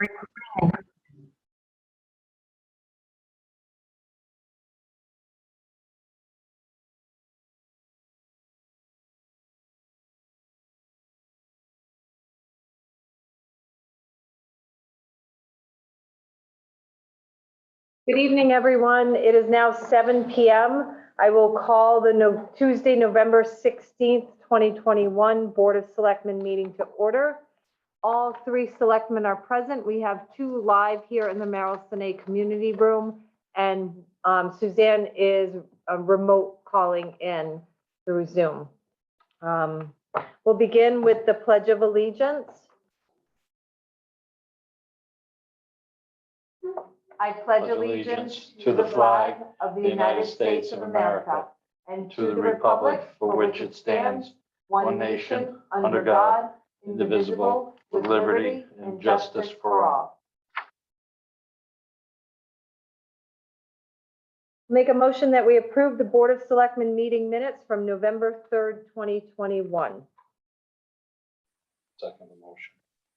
Good evening, everyone. It is now 7 p.m. I will call the Tuesday, November 16th, 2021 Board of Selectmen meeting to order. All three selectmen are present. We have two live here in the Merrill Sinay Community Room, and Suzanne is remote calling in through Zoom. We'll begin with the Pledge of Allegiance. I pledge allegiance to the flag of the United States of America and to the republic for which it stands, one nation, under God, indivisible, with liberty and justice for all. Make a motion that we approve the Board of Selectmen meeting minutes from November 3rd, 2021. Second the motion.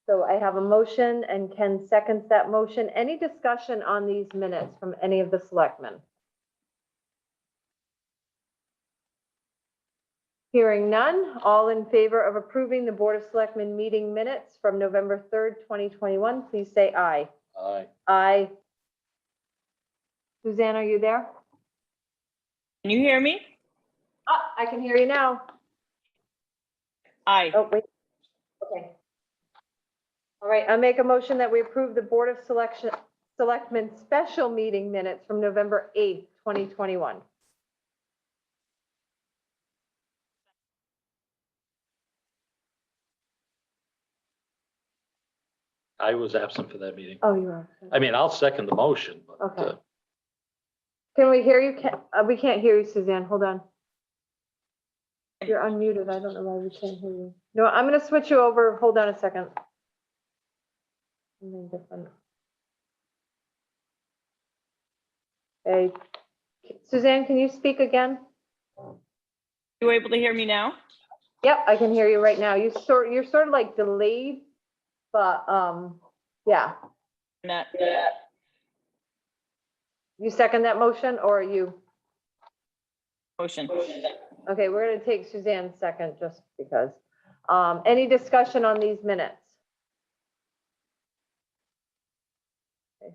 So I have a motion and Ken seconds that motion. Any discussion on these minutes from any of the selectmen? Hearing none, all in favor of approving the Board of Selectmen meeting minutes from November 3rd, 2021, please say aye. Aye. Aye. Suzanne, are you there? Can you hear me? I can hear you now. Aye. Oh, wait. Okay. All right, I make a motion that we approve the Board of Selectmen special meeting minutes from November 8th, 2021. I was absent for that meeting. Oh, you are. I mean, I'll second the motion, but Okay. Can we hear you? We can't hear you, Suzanne. Hold on. You're unmuted. I don't know why we can't hear you. No, I'm going to switch you over. Hold on a second. Something different. Okay. Suzanne, can you speak again? You able to hear me now? Yep, I can hear you right now. You're sort of like delayed, but yeah. Not, You second that motion or are you? motion. Okay, we're going to take Suzanne second just because. Any discussion on these minutes? Okay.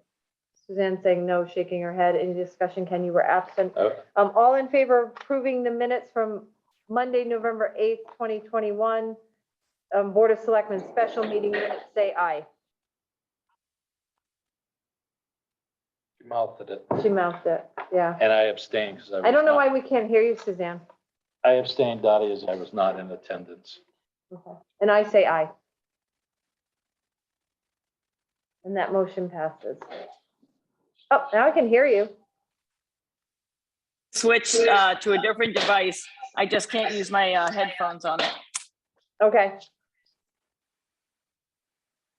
Suzanne saying no, shaking her head. Any discussion? Ken, you were absent. All in favor of approving the minutes from Monday, November 8th, 2021, Board of Selectmen special meeting minutes, say aye. she mouthed it. She mouthed it, yeah. And I abstained because I don't know why we can't hear you, Suzanne. I abstained, Dottie, as I was not in attendance. Okay. And I say aye. And that motion passes. Oh, now I can hear you. Switch to a different device. I just can't use my headphones on it. Okay.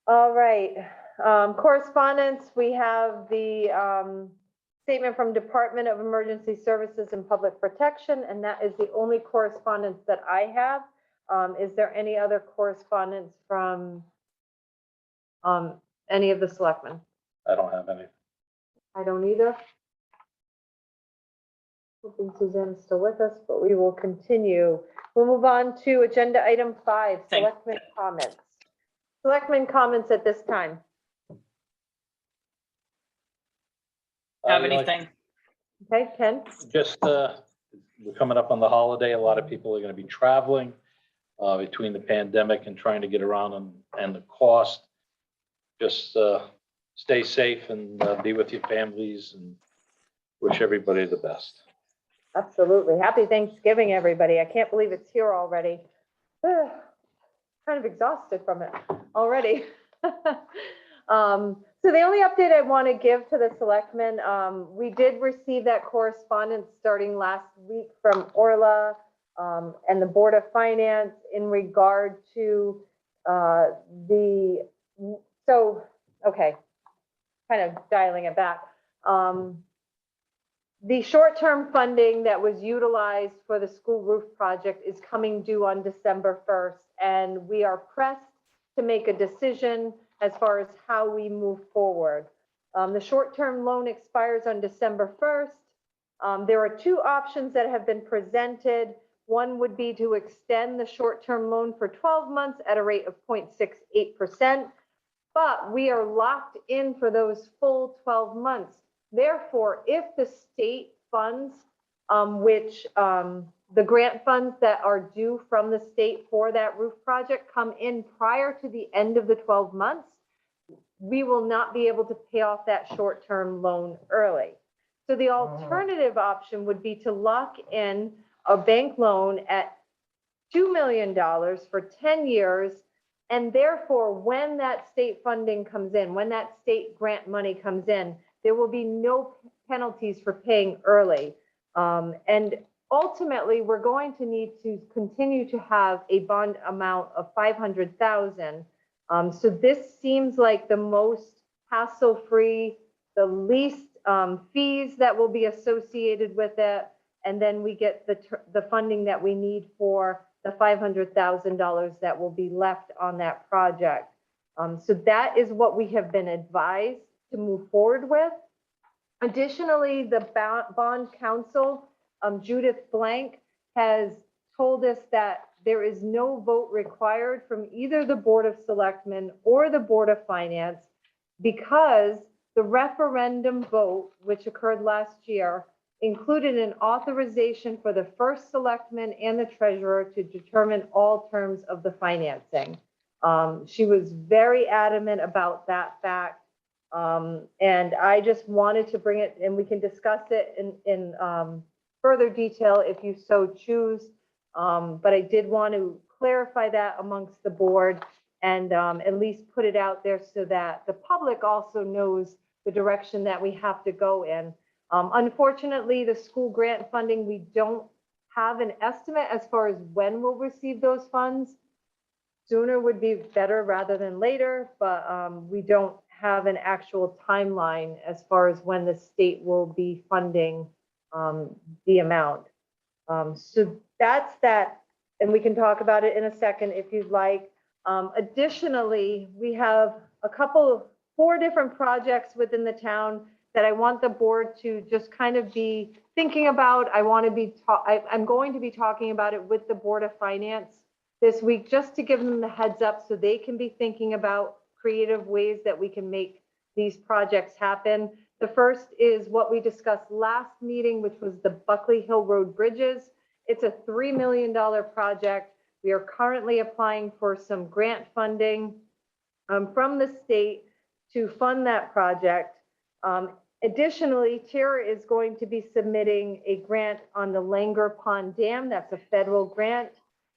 All right. Correspondence, we have the statement from Department of Emergency Services and Public Protection, and that is the only correspondence that I have. Is there any other correspondence from any of the selectmen? I don't have any. I don't either. Hoping Suzanne's still with us, but we will continue. We'll move on to agenda item 5, selectmen comments. Selectmen comments at this time. Have anything? Okay, Ken? Just, we're coming up on the holiday. A lot of people are going to be traveling between the pandemic and trying to get around and the cost. Just stay safe and be with your families and wish everybody the best. Absolutely. Happy Thanksgiving, everybody. I can't believe it's here already. Kind of exhausted from it already. So the only update I want to give to the selectmen, we did receive that correspondence starting last week from Orla and the Board of Finance in regard to okay, kind of dialing it back. The short-term funding that was utilized for the school roof project is coming due on December 1st, and we are pressed to make a decision as far as how we move forward. The short-term loan expires on December 1st. There are two options that have been presented. One would be to extend the short-term loan for 12 months at a rate of 0.68%, but we are locked in for those full 12 months. Therefore, if the state funds, the grant funds that are due from the state for that roof project come in prior to the end of the 12 months, we will not be able to pay off that short-term loan early. So the alternative option would be to lock in a bank loan at $2 million for 10 years. And therefore, when that state funding comes in, when that state grant money comes in, there will be no penalties for paying early. And ultimately, we're going to need to continue to have a bond amount of $500,000. So this seems like the most hassle-free, the least fees that will be associated with it. And then we get the funding that we need for the $500,000 that will be left on that project. So that is what we have been advised to move forward with. Additionally, the bond counsel, Judith Blank, has told us that there is no vote required from either the Board of Selectmen or the Board of Finance, because the referendum vote, which occurred last year, included an authorization for the first selectman and the treasurer to determine all terms of the financing. She was very adamant about that fact. And I just wanted to bring it, and we can discuss it in further detail if you so choose. But I did want to clarify that amongst the board and at least put it out there so that the public also knows the direction that we have to go in. Unfortunately, the school grant funding, we don't have an estimate as far as when we'll receive those funds. Sooner would be better rather than later, but we don't have an actual timeline as far as when the state will be funding the amount. So that's that, and we can talk about it in a second if you'd like. Additionally, we have four different projects within the town that I want the board to just kind of be thinking about. I'm going to be talking about it with the Board of Finance this week, just to give them the heads up so they can be thinking about creative ways that we can make these projects happen. The first is what we discussed last meeting, which was the Buckley Hill Road bridges. It's a $3 million project. We are currently applying for some grant funding from the state to fund that project. Additionally, Tara is going to be submitting a grant on the Langer Pond Dam. That's a federal grant.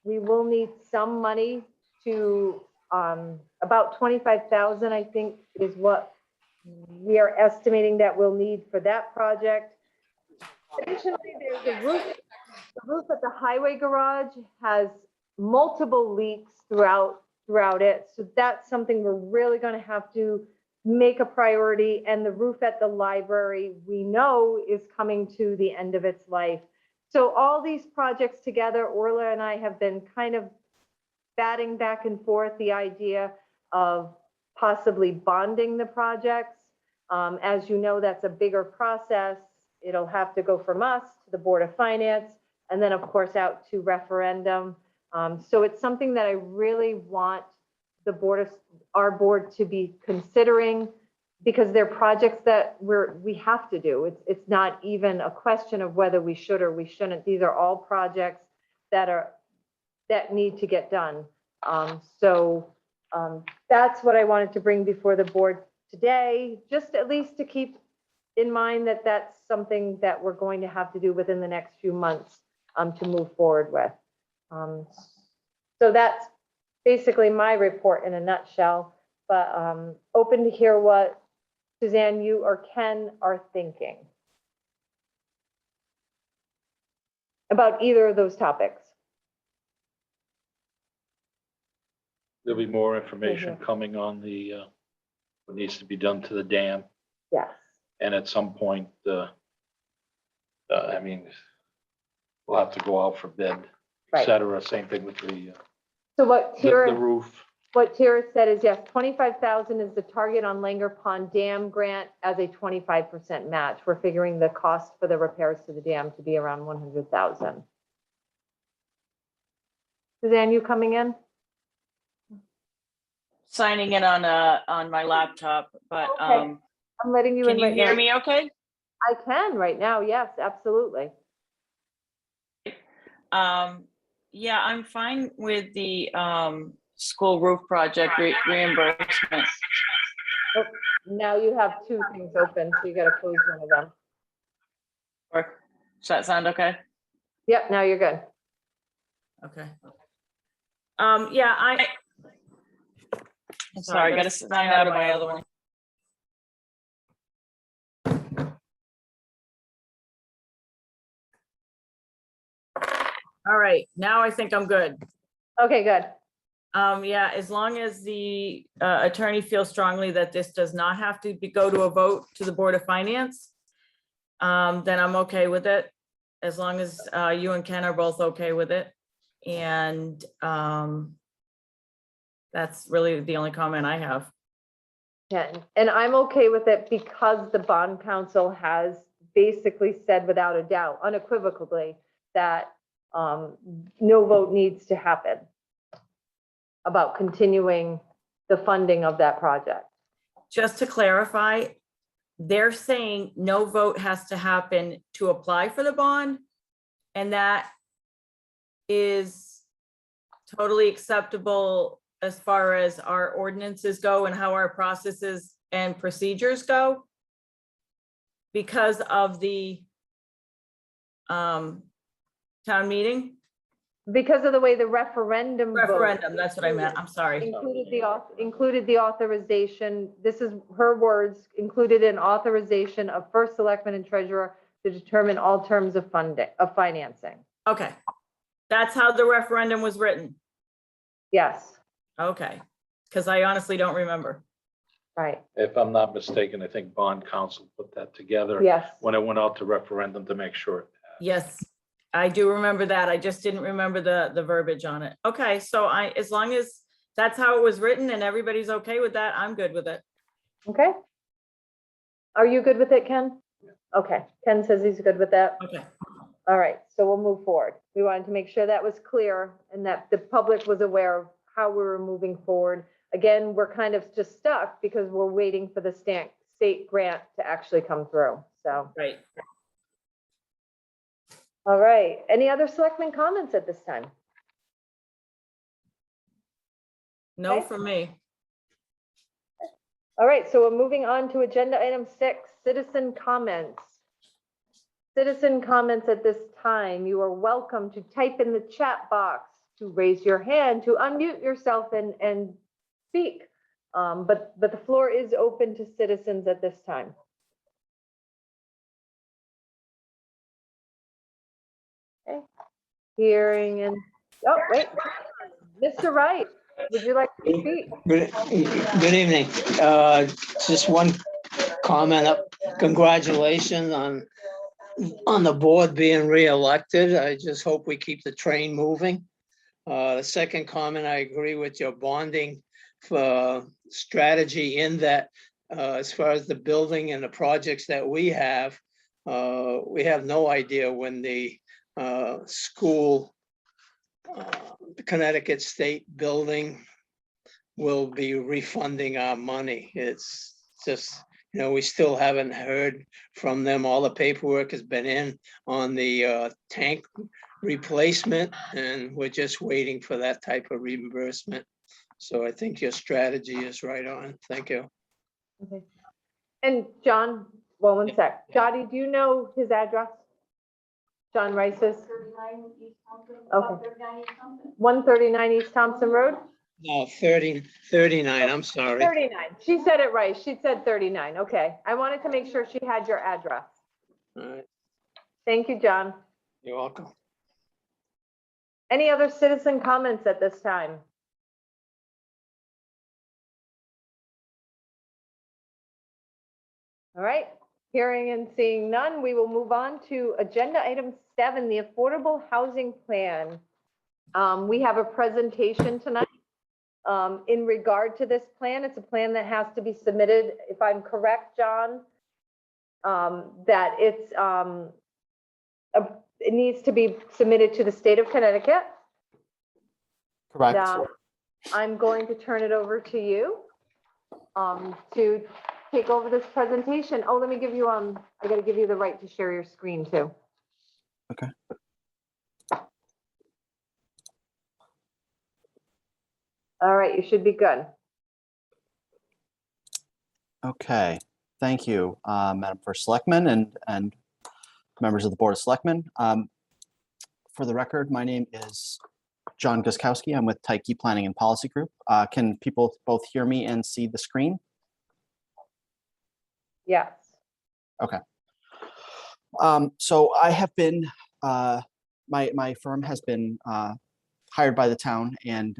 We will need some money to about $25,000, I think, is what we are estimating that we'll need for that project. Additionally, there's a roof. The roof at the highway garage has multiple leaks throughout it. So that's something we're really going to have to make a priority. And the roof at the library, we know, is coming to the end of its life. So all these projects together, Orla and I have been kind of batting back and forth the idea of possibly bonding the projects. As you know, that's a bigger process. It'll have to go from us to the Board of Finance, and then of course out to referendum. So it's something that I really want our board to be considering, because they're projects that we have to do. It's not even a question of whether we should or we shouldn't. These are all projects that need to get done. That's what I wanted to bring before the board today, just at least to keep in mind that that's something that we're going to have to do within the next few months to move forward with. So that's basically my report in a nutshell, but open to hear what Suzanne, you or Ken are thinking about either of those topics. There'll be more information coming on the what needs to be done to the dam. Yes. And at some point, I mean, we'll have to go out for bid, et Right. cetera. Same thing with the So what the Tara, roof. what Tara said is yes, 25,000 is the target on Langer Pond Dam grant as a 25% match. We're figuring the cost for the repairs to the dam to be around 100,000. Suzanne, you coming in? Signing in on my laptop, but, Okay. I'm letting you in can you right hear now. me okay? I can right now, yes, absolutely. Yeah, I'm fine with the, school roof project reimbursement. Oh, now you have two things open, so you gotta close one of them. Or, does that sound okay? Yep, now you're good. Okay. Yeah, sorry, I gotta sign out of my other one. All right, now I think I'm good. Okay, good. Yeah, as long as the attorney feels strongly that this does not have to go to a vote to the Board of Finance, then I'm okay with it, as long as you and Ken are both okay with it. And that's really the only comment I have. Yeah, and I'm okay with it because the bond council has basically said without a doubt, unequivocally, that no vote needs to happen about continuing the funding of that project. Just to clarify, they're saying no vote has to happen to apply for the bond, and that is totally acceptable as far as our ordinances go and how our processes and procedures go because of the town meeting Because of the way the referendum vote referendum, that's what I meant, I'm sorry. included the authorization, this is her words, included an authorization of first selectman and treasurer to determine all terms of financing. Okay, that's how the referendum was written. Yes, Okay, because I honestly don't remember. right, If I'm not mistaken, I think bond council put that together yes. when it went out to referendum to make sure. Yes, I do remember that. I just didn't remember the verbiage on it. Okay, so as long as that's how it was written and everybody's okay with that, I'm good with it. Okay. Are you good with it, Ken? Okay, Ken says he's good with that. Okay, All right, so we'll move forward. We wanted to make sure that was clear and that the public was aware of how we were moving forward. Again, we're kind of just stuck because we're waiting for the state grant to actually come through, so. right. All right, any other selectmen comments at this time? No Okay. for me. All right, so we're moving on to agenda item 6, citizen comments. Citizen comments at this time, you are welcome to type in the chat box, to raise your hand, to unmute yourself and speak. But the floor is open to citizens at this time. Okay. Hearing and, oh, wait, Mr. Wright, would you like to speak? Good evening. Just one comment up. Congratulations on the board being reelected. I just hope we keep the train moving. The second comment, I agree with your bonding strategy in that as far as the building and the projects that we have no idea when the school, the Connecticut State building will be refunding our money. It's just, we still haven't heard from them. All the paperwork has been in on the tank replacement, and we're just waiting for that type of reimbursement. So I think your strategy is right on. Thank you. Okay. And John, well, one sec. Jody, do you know his address? John Rice's? 139 East Thompson Road? No, 39, I'm sorry. 39. She said it right. She said 39. Okay. I wanted to make sure she had your address. All right, Thank you, John. you're welcome. Any other citizen comments at this time? All right. Hearing and seeing none, we will move on to agenda item 7, the Affordable Housing Plan. We have a presentation tonight In regard to this plan, it's a plan that has to be submitted, if I'm correct, John, that it needs to be submitted to the state of Connecticut. Correct. Now, I'm going to turn it over to you to take over this presentation. Oh, let me give you, I got to give you the right to share your screen too. Okay. All right, you should be good. Okay. Thank you, Madam First Selectman and members of the Board of Selectmen. For the record, my name is John Guskowski. I'm with Tyke Planning and Policy Group. Can people both hear me and see the screen? Yes. So I have been, my firm has been hired by the town and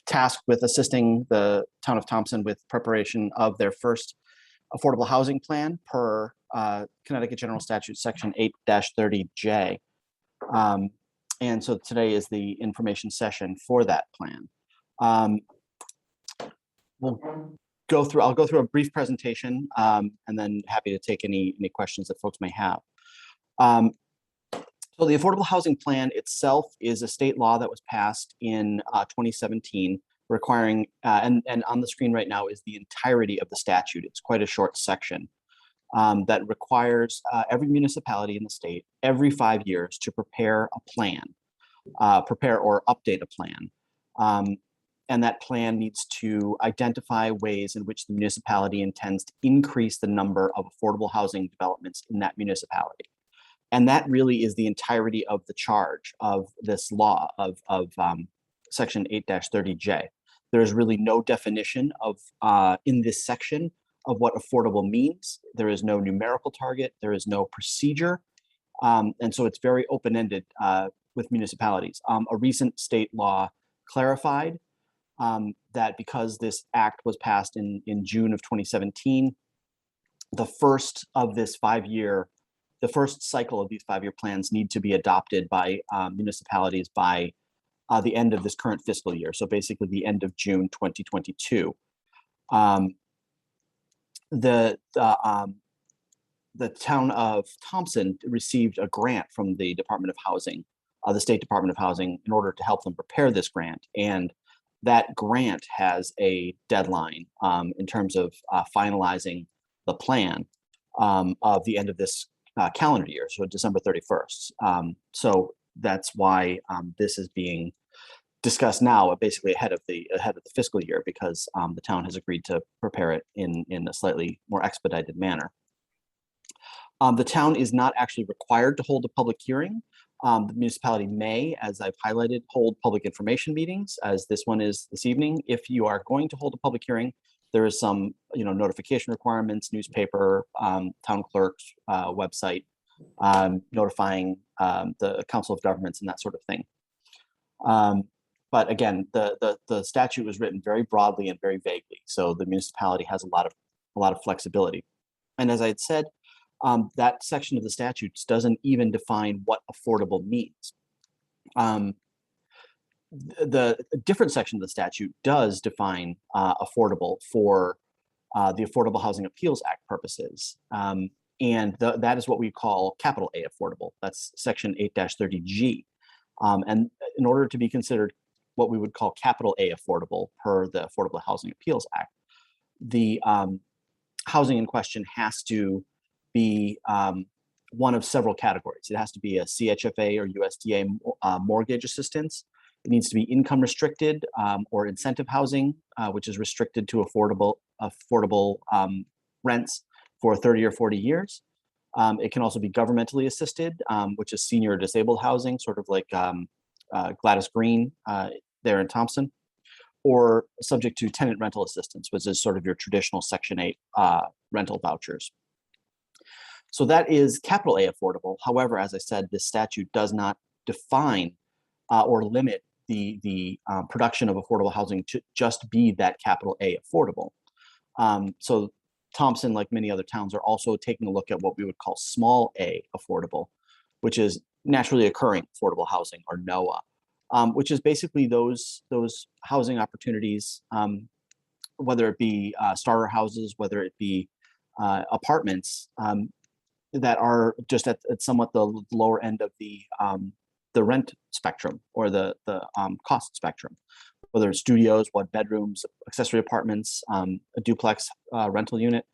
tasked with assisting the town of Thompson with preparation of their first affordable housing plan per Connecticut General Statute Section 8-30J. And so today is the information session for that plan. I'll go through a brief presentation and then happy to take any questions that folks may have. So the Affordable Housing Plan itself is a state law that was passed in 2017, requiring, and on the screen right now is the entirety of the statute. It's quite a short section that requires every municipality in the state every 5 years to prepare a plan, prepare or update a plan. And that plan needs to identify ways in which the municipality intends to increase the number of affordable housing developments in that municipality. And that really is the entirety of the charge of this law of Section 8-30J. There is really no definition of in this section of what affordable means. There is no numerical target. There is no procedure. And so it's very open-ended with municipalities. A recent state law clarified that because this act was passed in June of 2017, the first cycle of these 5-year plans need to be adopted by municipalities by the end of this current fiscal year. So basically the end of June 2022. The town of Thompson received a grant from the Department of Housing, the State Department of Housing, in order to help them prepare this grant. And that grant has a deadline in terms of finalizing the plan of the end of this calendar year, so December 31st. So that's why this is being discussed now, basically ahead of the fiscal year, because the town has agreed to prepare it in a slightly more expedited manner. The town is not actually required to hold a public hearing. The municipality may, as I've highlighted, hold public information meetings, as this one is this evening. If you are going to hold a public hearing, there is some, notification requirements, newspaper, town clerk's website, notifying the Council of Governments and that sort of thing. But again, the statute was written very broadly and very vaguely, so the municipality has a lot of flexibility. And as I had said, that section of the statutes doesn't even define what affordable means. The different section of the statute does define affordable for the Affordable Housing Appeals Act purposes. And that is what we call capital A affordable. That's section 8-30G. And in order to be considered what we would call capital A affordable per the Affordable Housing Appeals Act, the housing in question has to be one of several categories. It has to be a CHFA or USDA mortgage assistance. It needs to be income restricted or incentive housing, which is restricted to affordable rents for 30 or 40 years. It can also be governmentally assisted, which is senior or disabled housing, sort of like Gladys Green there in Thompson, or subject to tenant rental assistance, which is sort of your traditional Section 8 rental vouchers. So that is capital A affordable. However, as I said, this statute does not define or limit the production of affordable housing to just be that capital A affordable. So Thompson, like many other towns, are also taking a look at what we would call small A affordable, which is naturally occurring affordable housing, or NOAA. which is basically those housing opportunities, whether it be starter houses, whether it be apartments, that are just at somewhat the lower end of the rent spectrum or the cost spectrum, whether it's studios, one bedrooms, accessory apartments, a duplex rental unit.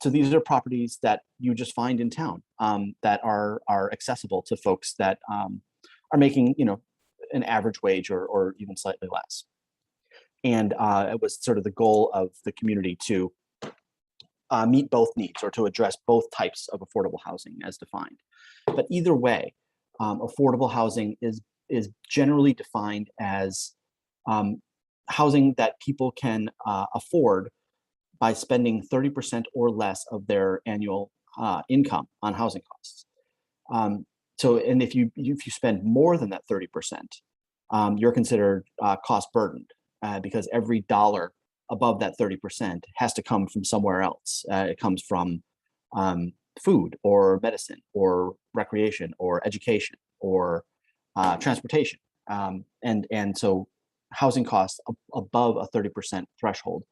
So these are properties that you just find in town, that are accessible to folks that are making, an average wage or even slightly less. And it was sort of the goal of the community to meet both needs, or to address both types of affordable housing as defined. But either way, affordable housing is generally defined as housing that people can afford by spending 30% or less of their annual income on housing costs. So, and if you spend more than that 30%, you're considered cost burdened, because every dollar above that 30% has to come from somewhere else. It comes from food or medicine or recreation or education or transportation. And so housing costs above a 30% threshold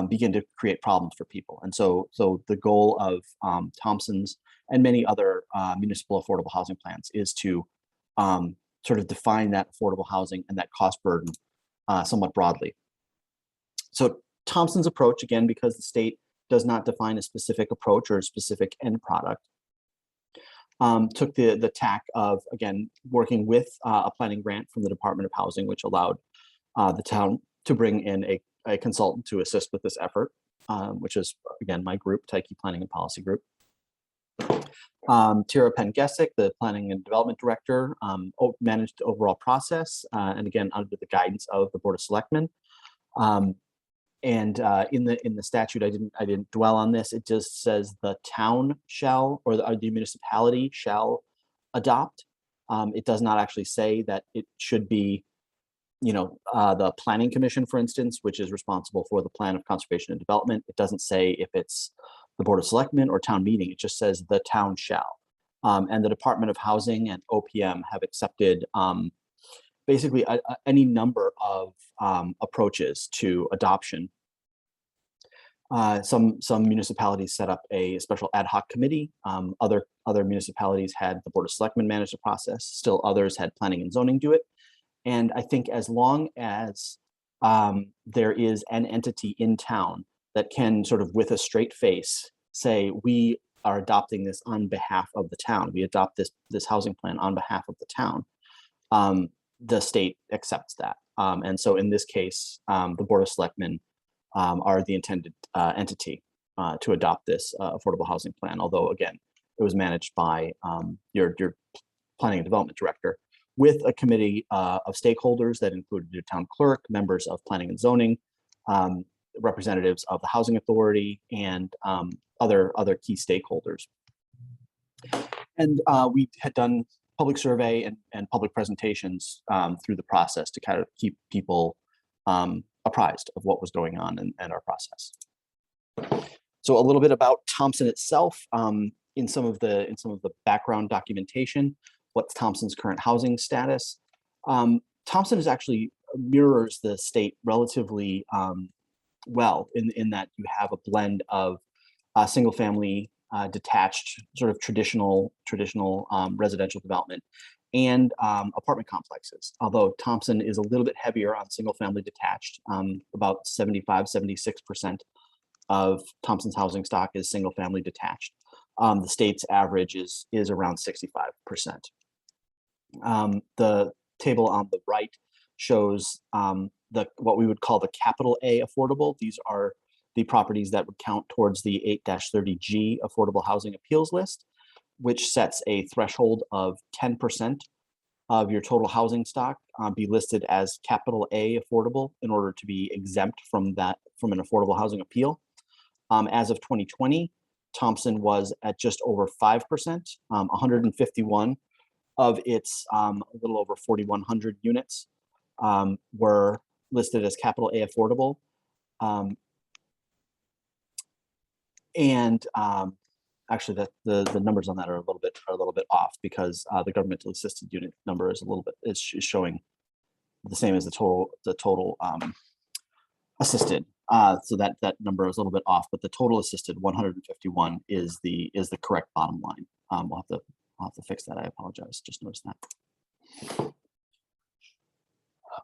begin to create problems for people. And so the goal of Thompson's and many other municipal affordable housing plans is to sort of define that affordable housing and that cost burden somewhat broadly. So Thompson's approach, again, because the state does not define a specific approach or a specific end product, took the tack of, again, working with a planning grant from the Department of Housing, which allowed the town to bring in a consultant to assist with this effort, which is, again, my group, Tyke Planning and Policy Group. Tara Penn-Gessick, the Planning and Development Director, managed the overall process, and again, under the guidance of the Board of Selectmen. And in the statute, I didn't dwell on this. It just says the town shall, or the municipality shall adopt. It does not actually say that it should be, the Planning Commission, for instance, which is responsible for the plan of conservation and development. It doesn't say if it's the Board of Selectmen or town meeting. It just says the town shall. And the Department of Housing and OPM have accepted basically any number of approaches to adoption. Some municipalities set up a special ad hoc committee. Other municipalities had the Board of Selectmen manage the process. Still others had planning and zoning do it. And I think as long as there is an entity in town that can sort of with a straight face say, we are adopting this on behalf of the town, we adopt this housing plan on behalf of the town, the state accepts that. And so in this case, the Board of Selectmen are the intended entity to adopt this affordable housing plan. Although, again, it was managed by your planning and development director with a committee of stakeholders that included your town clerk, members of planning and zoning, representatives of the housing authority, and other key stakeholders. And we had done public survey and public presentations through the process to kind of keep people apprised of what was going on and our process. So a little bit about Thompson itself, in some of the background documentation. What's Thompson's current housing status? Thompson is actually mirrors the state relatively well in that you have a blend of single family, detached, sort of traditional residential development, and apartment complexes. Although Thompson is a little bit heavier on single family detached, about 75–76% of Thompson's housing stock is single family detached. The state's average is around 65%. The table on the right shows what we would call the capital A affordable. These are the properties that would count towards the 8-30G affordable housing appeals list, which sets a threshold of 10% of your total housing stock be listed as capital A affordable in order to be exempt from an affordable housing appeal. As of 2020, Thompson was at just over 5%, 151 of its a little over 4,100 units were listed as capital A affordable. Actually, the numbers on that are a little bit off, because the governmental assisted unit number is showing the same as the total assisted. So that number is a little bit off, but the total assisted 151 is the correct bottom line. I'll have to fix that. I apologize. Just noticed that.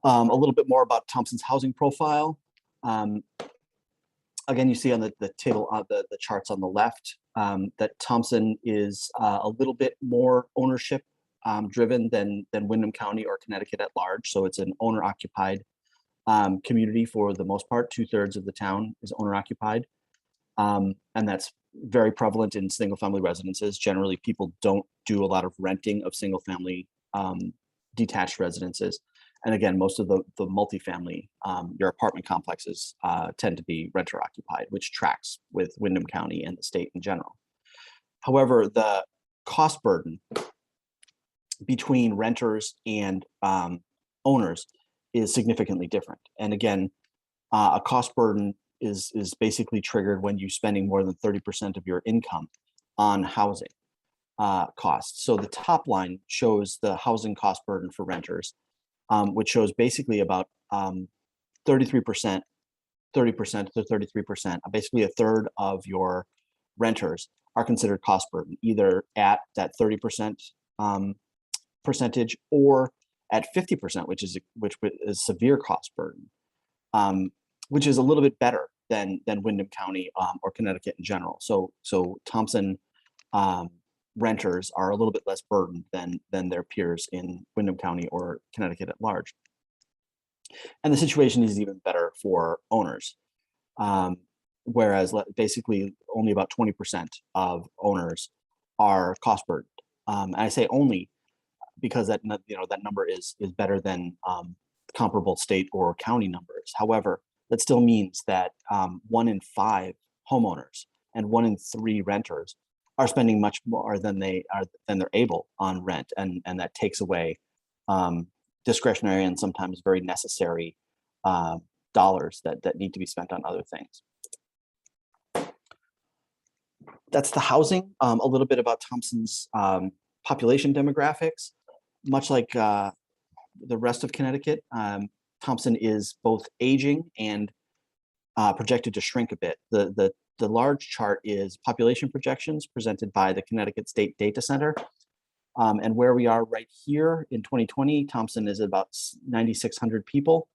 A little bit more about Thompson's housing profile. Again, you see on the table, the charts on the left, that Thompson is a little bit more ownership driven than Windham County or Connecticut at large. So it's an owner occupied community for the most part. 2/3 of the town is owner occupied. And that's very prevalent in single family residences. Generally, people don't do a lot of renting of single family detached residences. And again, most of the multifamily, your apartment complexes tend to be renter occupied, which tracks with Windham County and the state in general. However, the cost burden between renters and owners is significantly different. And again, a cost burden is basically triggered when you're spending more than 30% of your income on housing costs. So the top line shows the housing cost burden for renters, which shows basically about 33%, 30% to 33%, basically a third of your renters are considered cost burden, either at that 30% percentage or at 50%, which is severe cost burden, which is a little bit better than Windham County or Connecticut in general. So Thompson renters are a little bit less burdened than their peers in Windham County or Connecticut at large. And the situation is even better for owners, whereas basically only about 20% of owners are cost burdened. And I say only because that number is better than comparable state or county numbers. However, that still means that 1 in 5 homeowners and 1 in 3 renters are spending much more than they're able on rent, and that takes away discretionary and sometimes very necessary dollars that need to be spent on other things. That's the housing. A little bit about Thompson's population demographics. Much like the rest of Connecticut, Thompson is both aging and projected to shrink a bit. The large chart is population projections presented by the Connecticut State Data Center. And where we are right here in 2020, Thompson is about 9,600 people.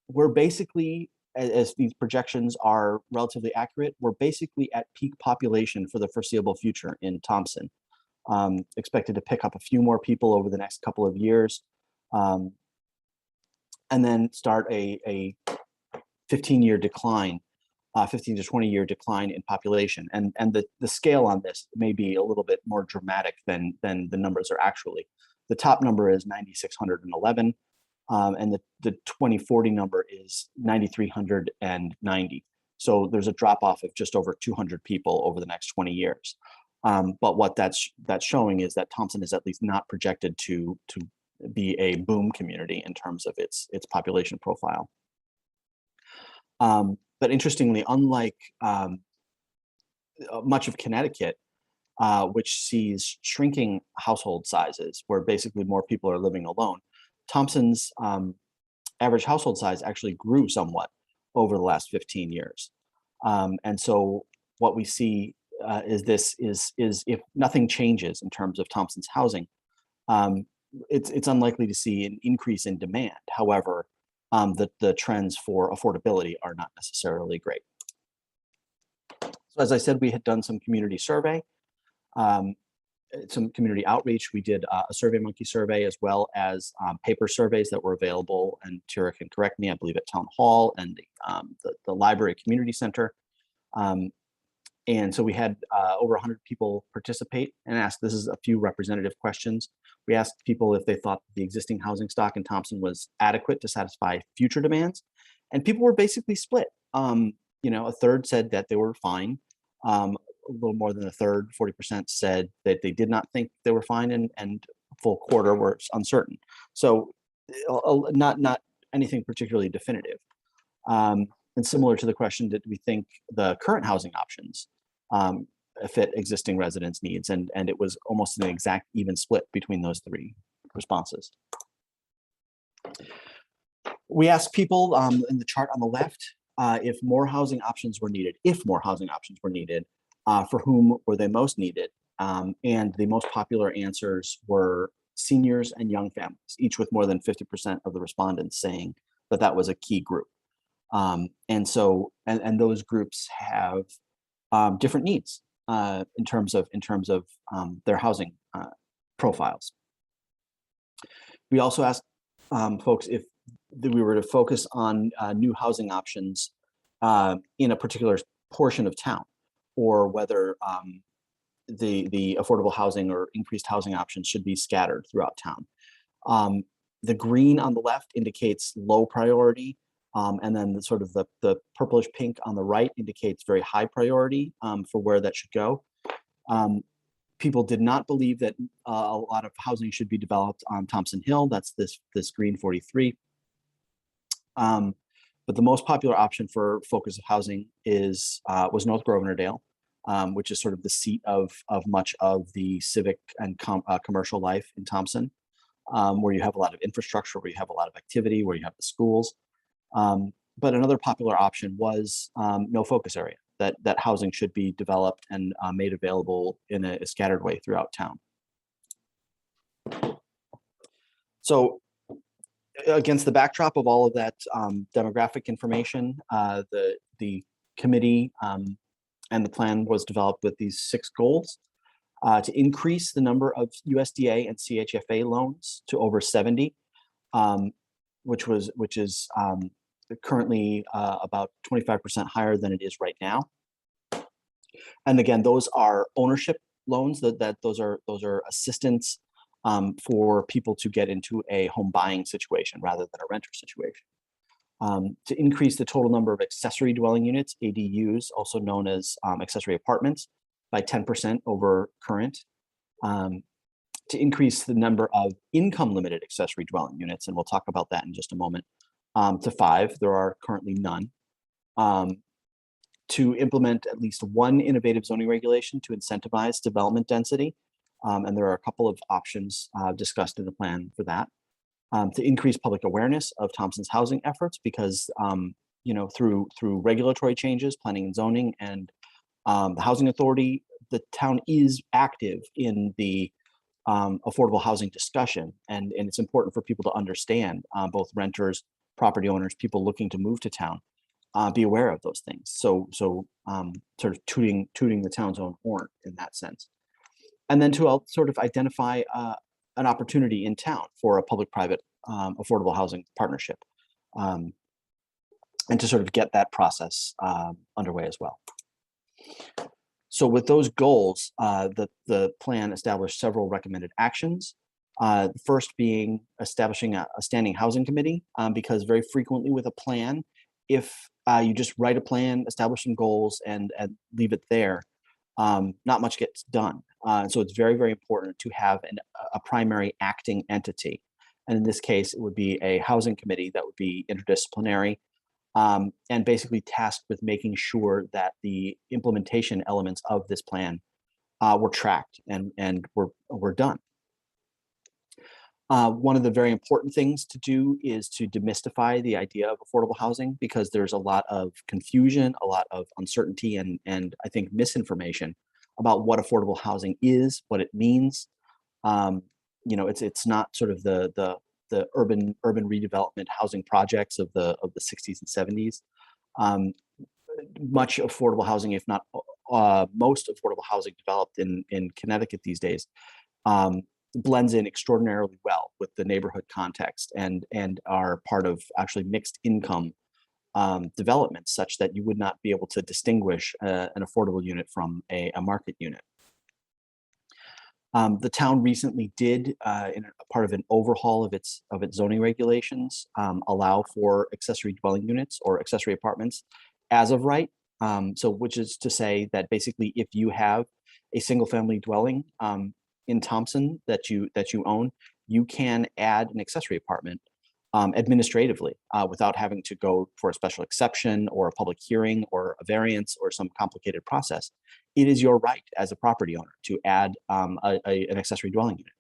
We're basically, as these projections are relatively accurate, we're basically at peak population for the foreseeable future in Thompson. Expected to pick up a few more people over the next couple of years, and then start a 15-year decline, 15 to 20-year decline in population. And the scale on this may be a little bit more dramatic than the numbers are actually. The top number is 9,611, and the 2040 number is 9,390. So there's a drop off of just over 200 people over the next 20 years. But what that's showing is that Thompson is at least not projected to be a boom community in terms of its population profile. But interestingly, unlike much of Connecticut, which sees shrinking household sizes, where basically more people are living alone, Thompson's average household size actually grew somewhat over the last 15 years. And so what we see is if nothing changes in terms of Thompson's housing, it's unlikely to see an increase in demand. However, the trends for affordability are not necessarily great. So as I said, we had done some community survey, some community outreach. We did a SurveyMonkey survey as well as paper surveys that were available, and Tara can correct me, I believe at Town Hall and the Library Community Center. And so we had over 100 people participate and asked, this is a few representative questions. We asked people if they thought the existing housing stock in Thompson was adequate to satisfy future demands. And people were basically split. A third said that they were fine. A little more than a third, 40% said that they did not think they were fine, and a full quarter were uncertain. So not anything particularly definitive. And similar to the question, did we think the current housing options fit existing residents' needs? And it was almost an exact even split between those three responses. We asked people in the chart on the left if more housing options were needed, for whom were they most needed? And the most popular answers were seniors and young families, each with more than 50% of the respondents saying that that was a key group. And those groups have different needs in terms of their housing profiles. We also asked folks if we were to focus on new housing options in a particular portion of town, or whether the affordable housing or increased housing options should be scattered throughout town. The green on the left indicates low priority, and then the purplish pink on the right indicates very high priority for where that should go. People did not believe that a lot of housing should be developed on Thompson Hill. That's this green 43. But the most popular option for focus of housing was North Grosvenor-Dale, which is sort of the seat of much of the civic and commercial life in Thompson, where you have a lot of infrastructure, where you have a lot of activity, where you have the schools. But another popular option was no focus area, that housing should be developed and made available in a scattered way throughout town. So against the backdrop of all of that demographic information, the committee and the plan was developed with these 6 goals: to increase the number of USDA and CHFA loans to over 70, which is currently about 25% higher than it is right now. And again, those are ownership loans. Those are assistance for people to get into a home buying situation rather than a renter situation. To increase the total number of accessory dwelling units, ADUs, also known as accessory apartments, by 10% over current. To increase the number of income limited accessory dwelling units, and we'll talk about that in just a moment, to 5. There are currently none. To implement at least one innovative zoning regulation to incentivize development density. And there are a couple of options discussed in the plan for that. To increase public awareness of Thompson's housing efforts, because through regulatory changes, planning and zoning, and the housing authority, the town is active in the affordable housing discussion, and it's important for people to understand, both renters, property owners, people looking to move to town, be aware of those things. So sort of tooting the town's own horn in that sense. And then to sort of identify an opportunity in town for a public-private affordable housing partnership, and to sort of get that process underway as well. So with those goals, the plan established several recommended actions. The first being establishing a standing housing committee, because very frequently with a plan, if you just write a plan, establish some goals, and leave it there, not much gets done. So it's very, very important to have a primary acting entity. And in this case, it would be a housing committee that would be interdisciplinary, and basically tasked with making sure that the implementation elements of this plan were tracked and were done. One of the very important things to do is to demystify the idea of affordable housing, because there's a lot of confusion, a lot of uncertainty, and I think misinformation about what affordable housing is, what it means. It's not sort of the urban redevelopment housing projects of the 60s and 70s. Much affordable housing, if not most affordable housing developed in Connecticut these days, blends in extraordinarily well with the neighborhood context, and are part of actually mixed income developments, such that you would not be able to distinguish an affordable unit from a market unit. The town recently did, in a part of an overhaul of its zoning regulations, allow for accessory dwelling units or accessory apartments as of right. So which is to say that basically if you have a single family dwelling in Thompson that you own, you can add an accessory apartment administratively without having to go for a special exception or a public hearing or a variance or some complicated process. It is your right as a property owner to add an accessory dwelling unit.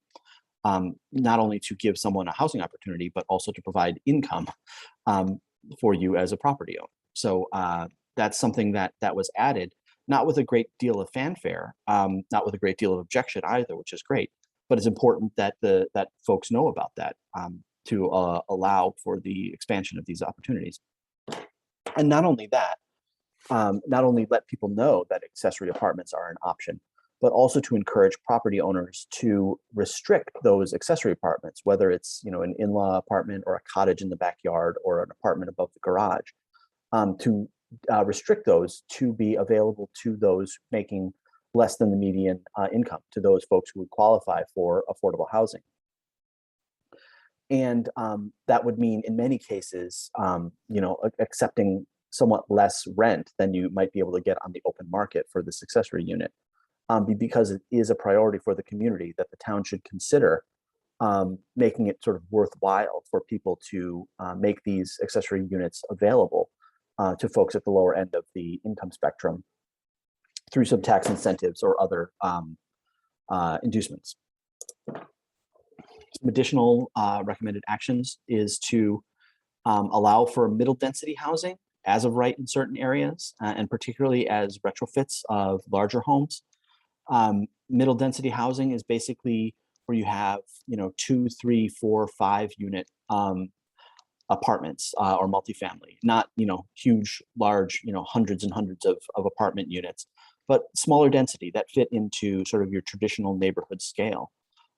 not only to give someone a housing opportunity, but also to provide income for you as a property owner. So that's something that was added, not with a great deal of fanfare, not with a great deal of objection either, which is great. But it's important that that folks know about that to allow for the expansion of these opportunities. And not only that, not only let people know that accessory apartments are an option, but also to encourage property owners to restrict those accessory apartments, whether it's an in-law apartment or a cottage in the backyard or an apartment above the garage, to restrict those to be available to those making less than the median income, to those folks who would qualify for affordable housing. And that would mean in many cases, accepting somewhat less rent than you might be able to get on the open market for this accessory unit, because it is a priority for the community that the town should consider making it sort of worthwhile for people to make these accessory units available to folks at the lower end of the income spectrum through some tax incentives or other inducements. Some additional recommended actions is to allow for middle density housing as of right in certain areas, and particularly as retrofits of larger homes. Middle density housing is basically where you have 2, 3, 4, 5 unit apartments or multifamily, not huge, large, hundreds and hundreds of apartment units, but smaller density that fit into sort of your traditional neighborhood scale,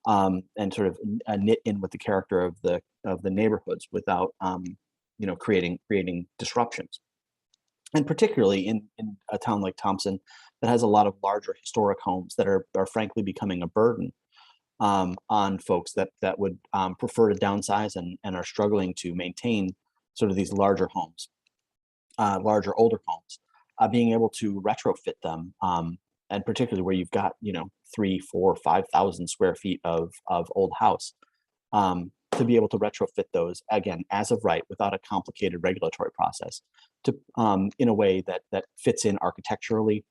and sort of knit in with the character of the neighborhoods without creating disruptions. And particularly in a town like Thompson that has a lot of larger historic homes that are frankly becoming a burden on folks that would prefer to downsize and are struggling to maintain sort of these larger homes, larger older homes, being able to retrofit them, and particularly where you've got 3, 4, 5,000 square feet of old house, to be able to retrofit those again as of right without a complicated regulatory process, to in a way that fits in architecturally.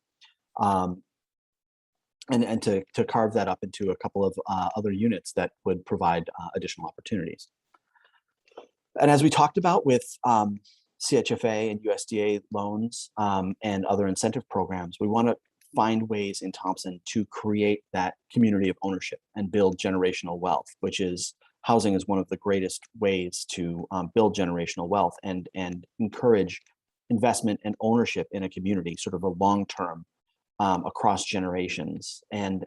And to carve that up into a couple of other units that would provide additional opportunities. And as we talked about with CHFA and USDA loans and other incentive programs, we want to find ways in Thompson to create that community of ownership and build generational wealth, which is housing is one of the greatest ways to build generational wealth and encourage investment and ownership in a community, sort of a long-term across generations, and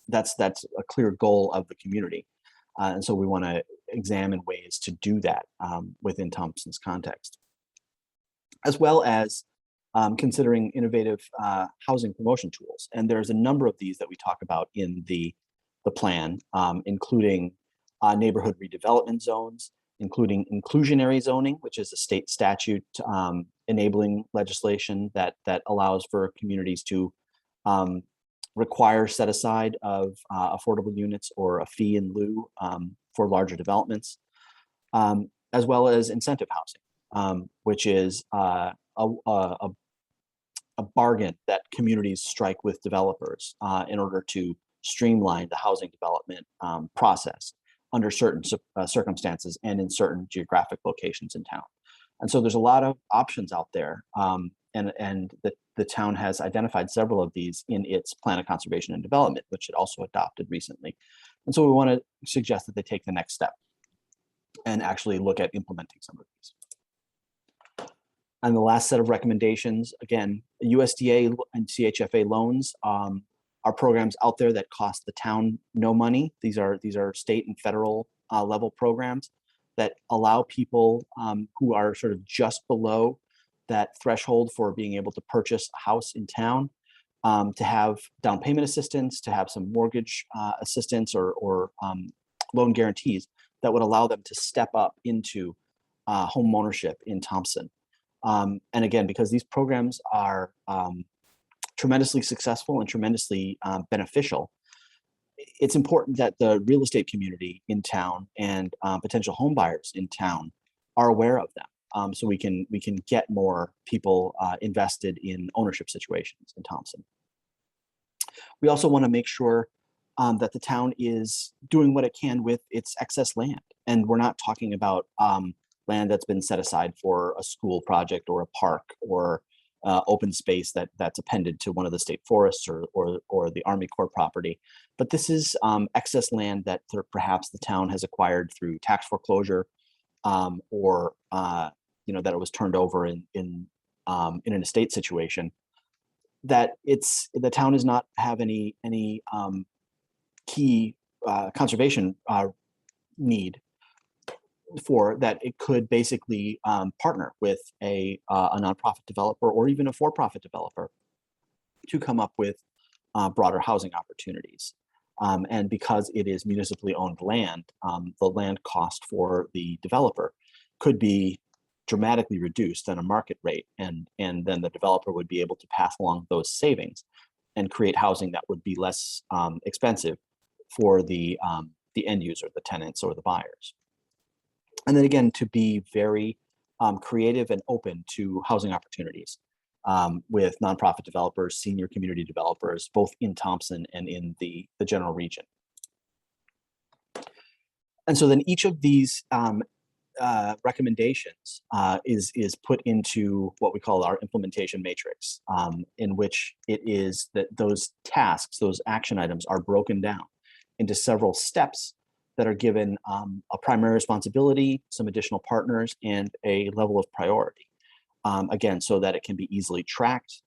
that's a clear goal of the community, and so we want to examine ways to do that within Thompson's context, as well as considering innovative housing promotion tools. And there's a number of these that we talk about in the plan, including neighborhood redevelopment zones, including inclusionary zoning, which is a state statute enabling legislation that allows for communities to require set aside of affordable units or a fee in lieu for larger developments, as well as incentive housing, which is a bargain that communities strike with developers in order to streamline the housing development process under certain circumstances and in certain geographic locations in town. And so there's a lot of options out there, and the town has identified several of these in its plan of conservation and development, which it also adopted recently. And so we want to suggest that they take the next step and actually look at implementing some of these. And the last set of recommendations, again, USDA and CHFA loans are programs out there that cost the town no money. These are state and federal level programs that allow people who are sort of just below that threshold for being able to purchase a house in town to have down payment assistance, to have some mortgage assistance or loan guarantees that would allow them to step up into home ownership in Thompson. And again, because these programs are tremendously successful and tremendously beneficial, it's important that the real estate community in town and potential home buyers in town are aware of them, so we can get more people invested in ownership situations in Thompson. We also want to make sure that the town is doing what it can with its excess land. And we're not talking about land that's been set aside for a school project or a park or open space that's appended to one of the state forests or the Army Corps property. But this is excess land that perhaps the town has acquired through tax foreclosure or that it was turned over in an estate situation. That the town does not have any key conservation need for that. It could basically partner with a nonprofit developer or even a for-profit developer to come up with broader housing opportunities. And because it is municipally owned land, the land cost for the developer could be dramatically reduced than a market rate, and then the developer would be able to pass along those savings and create housing that would be less expensive for the end user, the tenants or the buyers. And then again, to be very creative and open to housing opportunities with nonprofit developers, senior community developers, both in Thompson and in the general region. And so then each of these recommendations is put into what we call our implementation matrix, in which it is that those tasks, those action items are broken down into several steps that are given a primary responsibility, some additional partners, and a level of priority. Again, so that it can be easily tracked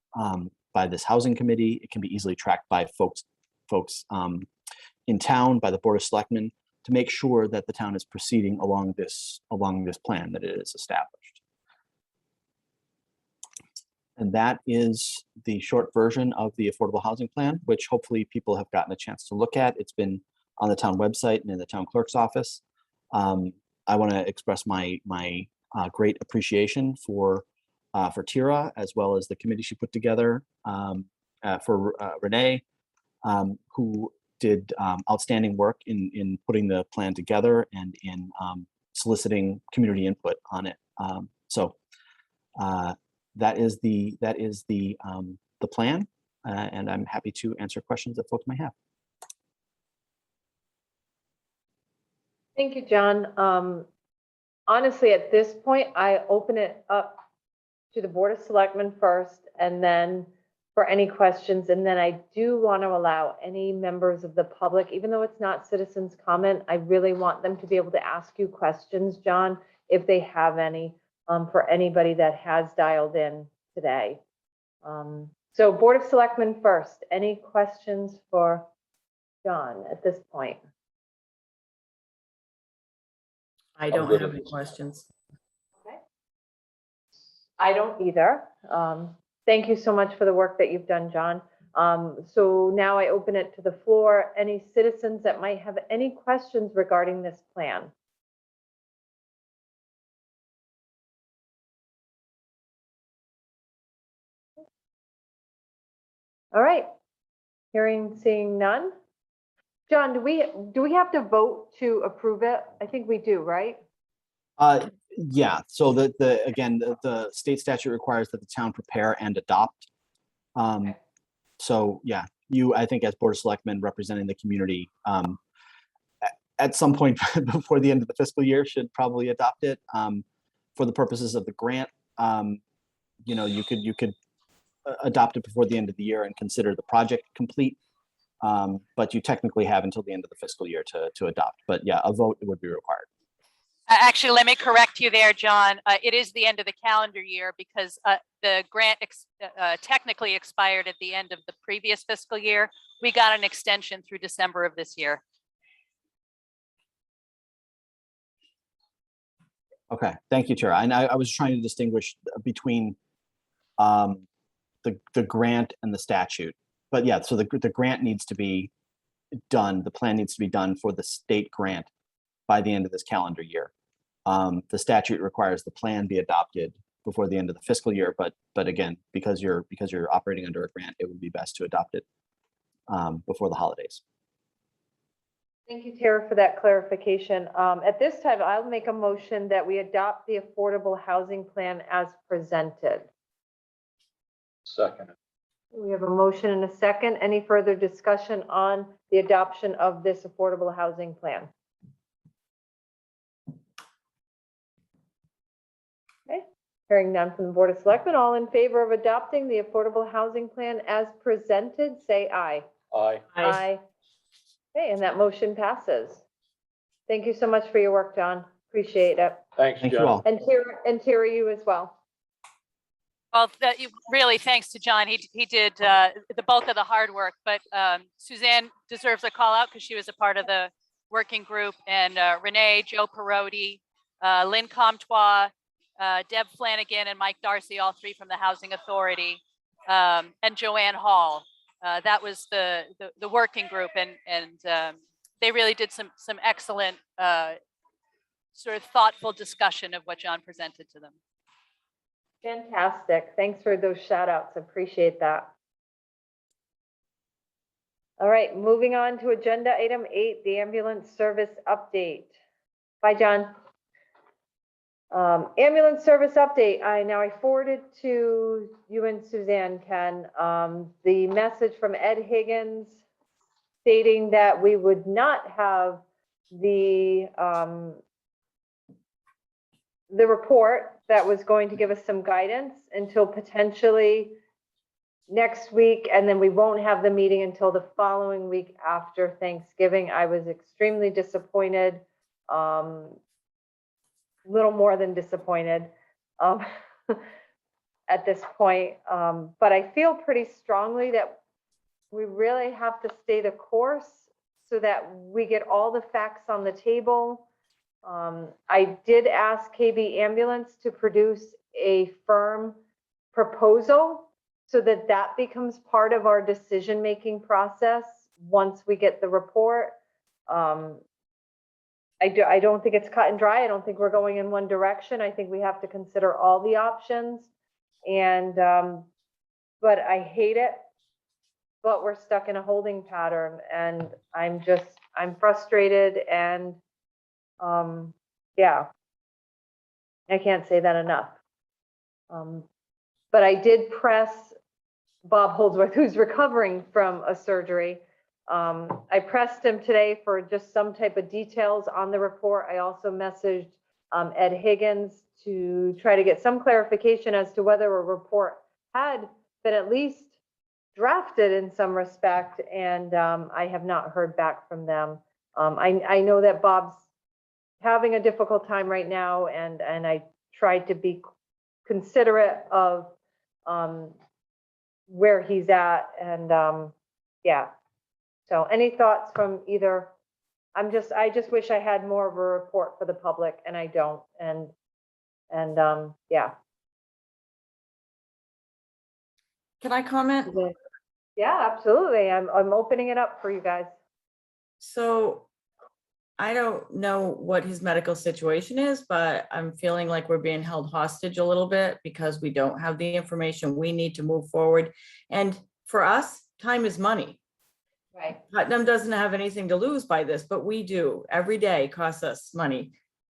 by this housing committee. It can be easily tracked by folks in town, by the Board of Selectmen, to make sure that the town is proceeding along this plan that it is established. And that is the short version of the affordable housing plan, which hopefully people have gotten a chance to look at. It's been on the town website and in the town clerk's office. I want to express my great appreciation for Tira, as well as the committee she put together, for Renee, who did outstanding work in putting the plan together and in soliciting community input on it. So that is the plan, and I'm happy to answer questions that folks may have. Thank you, John. Honestly, at this point, I open it up to the Board of Selectmen first, and then for any questions. And then I do want to allow any members of the public, even though it's not citizens' comment, I really want them to be able to ask you questions, John, if they have any, for anybody that has dialed in today. So Board of Selectmen first, any questions for John at this point? I don't have any questions. Okay. I don't either. Thank you so much for the work that you've done, John. So now I open it to the floor. Any citizens that might have any questions regarding this plan? All right. Seeing none. John, do we have to vote to approve it? I think we do, right? Yeah, so the state statute requires that the town prepare and adopt. So yeah, I think as Board of Selectmen representing the community, at some point before the end of the fiscal year should probably adopt it. For the purposes of the grant, you could adopt it before the end of the year and consider the project complete. But you technically have until the end of the fiscal year to adopt. But yeah, a vote would be required. Actually, let me correct you there, John. It is the end of the calendar year because the grant technically expired at the end of the previous fiscal year. We got an extension through December of this year. Okay, thank you, Chair. And I was trying to distinguish between the grant and the statute. But yeah, so the grant needs to be done, the plan needs to be done for the state grant by the end of this calendar year. The statute requires the plan be adopted before the end of the fiscal year, but again, because you're operating under a grant, it would be best to adopt it before the holidays. Thank you, Tara, for that clarification. At this time, I'll make a motion that we adopt the affordable housing plan as presented. Second. We have a motion and a second. Any further discussion on the adoption of this affordable housing plan? Okay, hearing none from the Board of Selectmen, all in favor of adopting the affordable housing plan as presented, say aye. Aye. I, Okay, and that motion passes. Thank you so much for your work, John. Appreciate it. Thanks, Thank you John. all. And Terry, you as well. Well, really, thanks to John. He did the bulk of the hard work, but Suzanne deserves a call out because she was a part of the working group, and Renee, Joe Perotti, Lynn Comtois, Deb Flanagan, and Mike Darcy, all three from the Housing Authority, and Joanne Hall. That was the working group, and they really did some excellent sort of thoughtful discussion of what John presented to them. Fantastic. Thanks for those shout outs. Appreciate that. All right, moving on to agenda item 8, the ambulance service update. Bye, John. Ambulance service update. I forwarded to you and Suzanne, Ken, the message from Ed Higgins stating that we would not have the report that was going to give us some guidance until potentially next week, and then we won't have the meeting until the following week after Thanksgiving. I was extremely disappointed, little more than disappointed at this point, but I feel pretty strongly that we really have to stay the course so that we get all the facts on the table. I did ask KB Ambulance to produce a firm proposal so that that becomes part of our decision-making process once we get the report. I don't think it's cut and dry. I don't think we're going in one direction. I think we have to consider all the options. And, but I hate it, but we're stuck in a holding pattern, and I'm frustrated, and yeah, I can't say that enough. But I did press Bob Holdsworth, who's recovering from a surgery. I pressed him today for just some type of details on the report. I also messaged Ed Higgins to try to get some clarification as to whether a report had been at least drafted in some respect, and I have not heard back from them. I know that Bob's having a difficult time right now, and I tried to be considerate of where he's at, and yeah. So any thoughts from either? I just wish I had more of a report for the public, and I don't, and yeah. can I comment? Yeah, absolutely. I'm opening it up for you guys. So I don't know what his medical situation is, but I'm feeling like we're being held hostage a little bit because we don't have the information we need to move forward. And for us, time is money. Right. Putnam doesn't have anything to lose by this, but we do. Every day costs us money.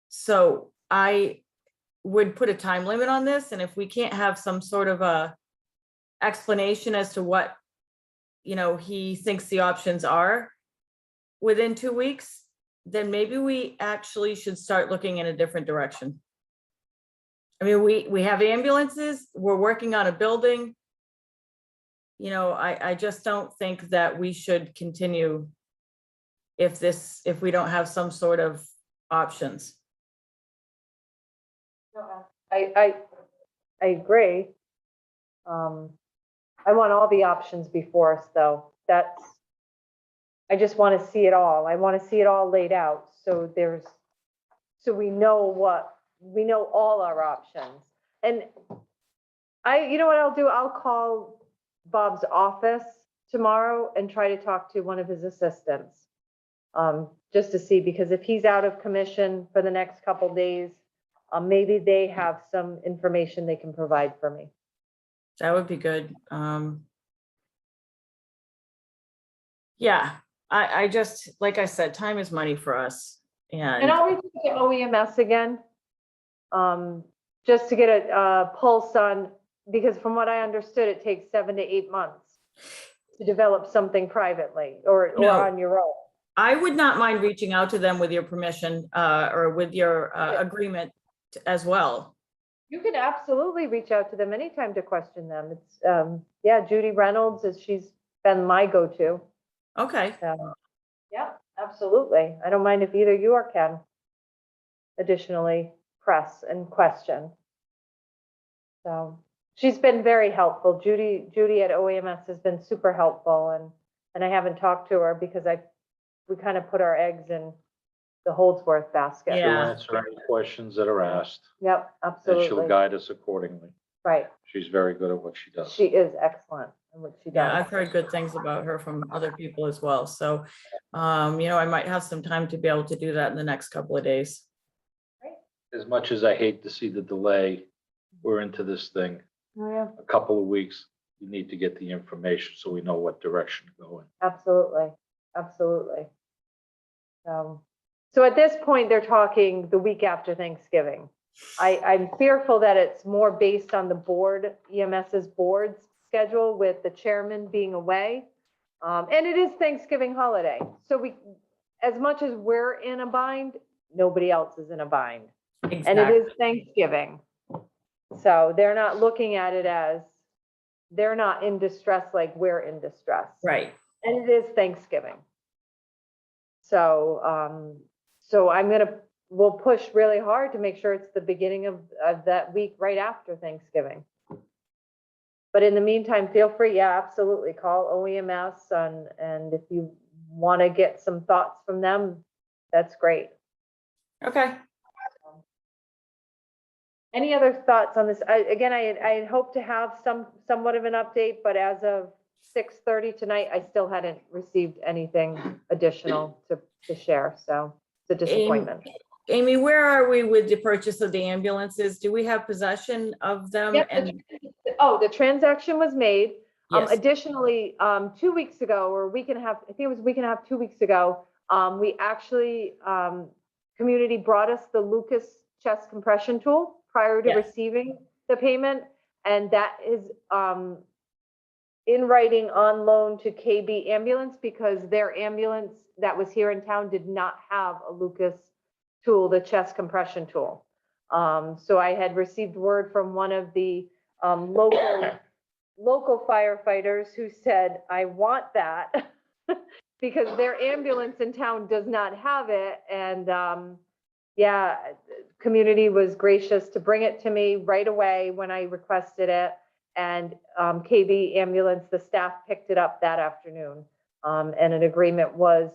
So I would put a time limit on this. And if we can't have some sort of a explanation as to what, he thinks the options are within 2 weeks, then maybe we actually should start looking in a different direction. I mean, we have ambulances, we're working on a building. I just don't think that we should continue if we don't have some sort of options. I agree. I want all the options before us, though. I just want to see it all. I want to see it all laid out. So we know all our options. And you know what I'll do? I'll call Bob's office tomorrow and try to talk to one of his assistants, just to see, because if he's out of commission for the next couple days, maybe they have some information they can provide for me. That would be good. Yeah, I just, like I said, time is money for us. And I'll reach out to OEMS again, just to get a pulse on because from what I understood, it takes 7 to 8 months to develop something privately or No. on your own. I would not mind reaching out to them with your permission, or with your agreement as well. You can absolutely reach out to them anytime to question them. It's, yeah, Judy Reynolds she's been my go-to. Okay, Yeah, absolutely. I don't mind if either you or Ken additionally press and question. So she's been very helpful. Judy at OEMS has been super helpful, and I haven't talked to her because we kind of put our eggs in the Holdsworth basket. She'll Yeah. answer any questions that are asked, Yep, and she'll absolutely. guide us accordingly. Right. She's very good at what she does. She is excellent in what she yeah, does. I've heard good things about her from other people as well. So, I might have some time to be able to do that in the next couple of days. As much as I hate to see the delay, we're into this thing. Oh, yeah, A couple of weeks, you need to get the information so we know what direction to go in. absolutely, absolutely. So at this point, they're talking the week after Thanksgiving. I'm fearful that it's more based on the board, EMS's board's schedule with the chairman being away. And it is Thanksgiving holiday. So as much as we're in a bind, nobody else is in a bind. And it Exactly. is Thanksgiving. So they're not looking at it as, they're not in distress like we're in distress. Right. And it is Thanksgiving. So, we'll push really hard to make sure it's the beginning of that week right after Thanksgiving. But in the meantime, feel free, yeah, absolutely, call OEMS and if you want to get some thoughts from them, that's great. Okay. Any other thoughts on this? Again, I had hoped to have somewhat of an update, but as of 6:30 tonight, I still hadn't received anything additional to share, so it's a disappointment. Amy, where are we with the purchase of the ambulances? Do we have possession of them? Yep, And the transaction was made. yes, Additionally, 2 weeks ago, or a week and a half, I think it was a week and a half, 2 weeks ago, we actually, community brought us the Lucas chest compression tool prior to Yeah. receiving the payment. And that is in writing on loan to KB Ambulance because their ambulance that was here in town did not have a Lucas tool, the chest compression tool. So I had received word from one of the local firefighters who said, I want that because their ambulance in town does not have it. And yeah, community was gracious to bring it to me right away when I requested it. And KB Ambulance, the staff picked it up that afternoon. And an agreement was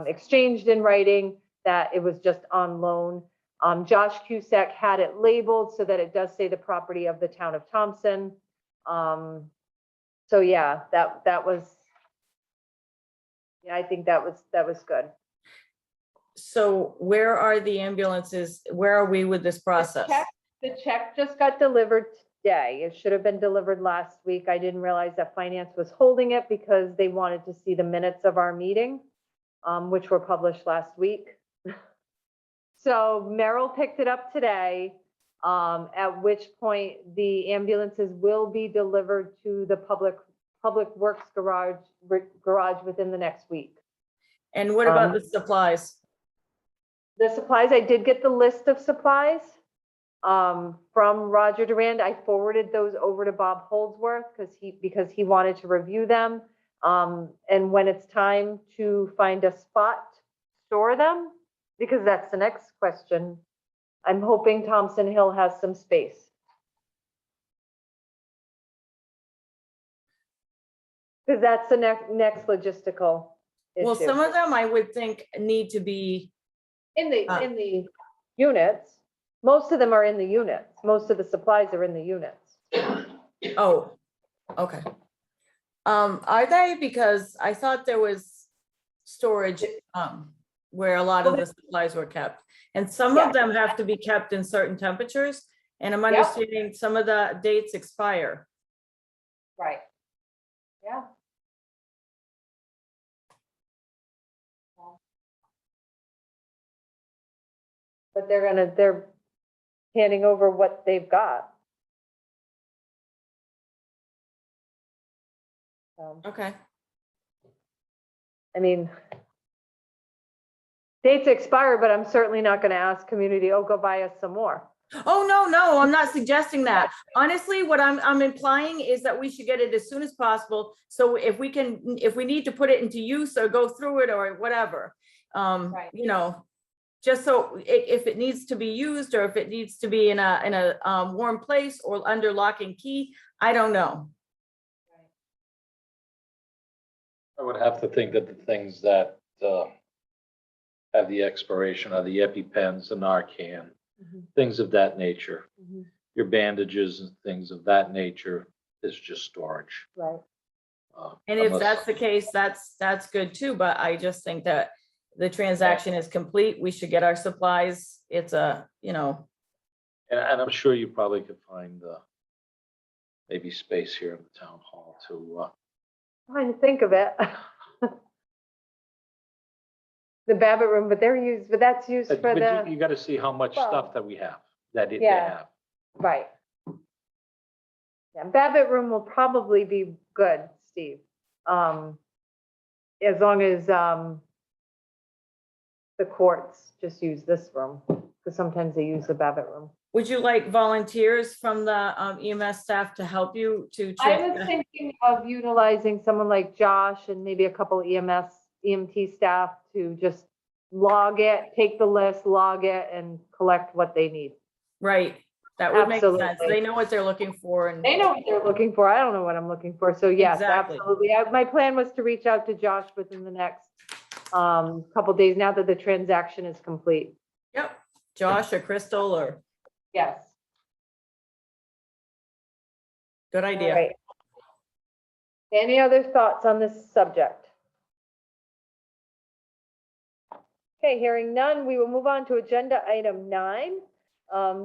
exchanged in writing that it was just on loan. Josh Cusack had it labeled so that it does say the property of the town of Thompson. So yeah, that was, yeah, I think that was good. so where are the ambulances? Where are we with this process? The check just got delivered today. It should have been delivered last week. I didn't realize that finance was holding it because they wanted to see the minutes of our meeting, which were published last week. So Merrill picked it up today, at which point the ambulances will be delivered to the public works garage within the next week. And what about the supplies? The supplies, I did get the list of supplies from Roger Durand. I forwarded those over to Bob Holdsworth because he wanted to review them. And when it's time to find a spot to store them, because that's the next question, I'm hoping Thompson Hill has some space. Because that's the next logistical issue. Well, some of them I would think need to be, In the units, most of them are in the units. Most of the supplies are in the units. oh, okay. Are they? Because I thought there was storage, where a lot of the supplies were kept. And some Yeah. of them have to be kept in certain temperatures. And I'm Yep. understanding some of the dates expire. Right. Yeah. But they're handing over what they've got. Okay. I mean, dates expire, but I'm certainly not going to ask community, oh, go buy us some more. Oh, no, I'm not suggesting that. Honestly, what I'm implying is that we should get it as soon as possible. So if we need to put it into use or go through it or whatever, Right. you know, just so if it needs to be used or if it needs to be in a warm place or under lock and key, I don't know. I would have to think that the things that have the expiration are the EpiPens, the Narcan, Mhm. things of that nature. Mhm. Your bandages and things of that nature is just storage. Right. And if Unless- that's the case, that's good too, but I just think that the transaction is complete. We should get our supplies. It's you know, And I'm sure you probably could find maybe space here in the town hall to, Trying to think of it. The Babbitt room, but that's used for but the, you gotta see how much Well, stuff that we have, that they yeah. have. right. Yeah, Babbitt room will probably be good, Steve. As long as, the courts just use this room, because sometimes they use the Babbitt room. would you like volunteers from the EMS staff to help you to? I was thinking of utilizing someone like Josh and maybe a couple EMT staff to just log it, take the list, log it, and collect what they need. Right, that would make sense. Absolutely. They know what they're looking for and. They know what they're looking for. I don't know what I'm looking for. So yes, Exactly. absolutely. My plan was to reach out to Josh within the next couple days now that the transaction is complete. Yep, Josh or Crystal or, Yes. good All idea. right. Any other thoughts on this subject? Okay, hearing none, we will move on to agenda item 9.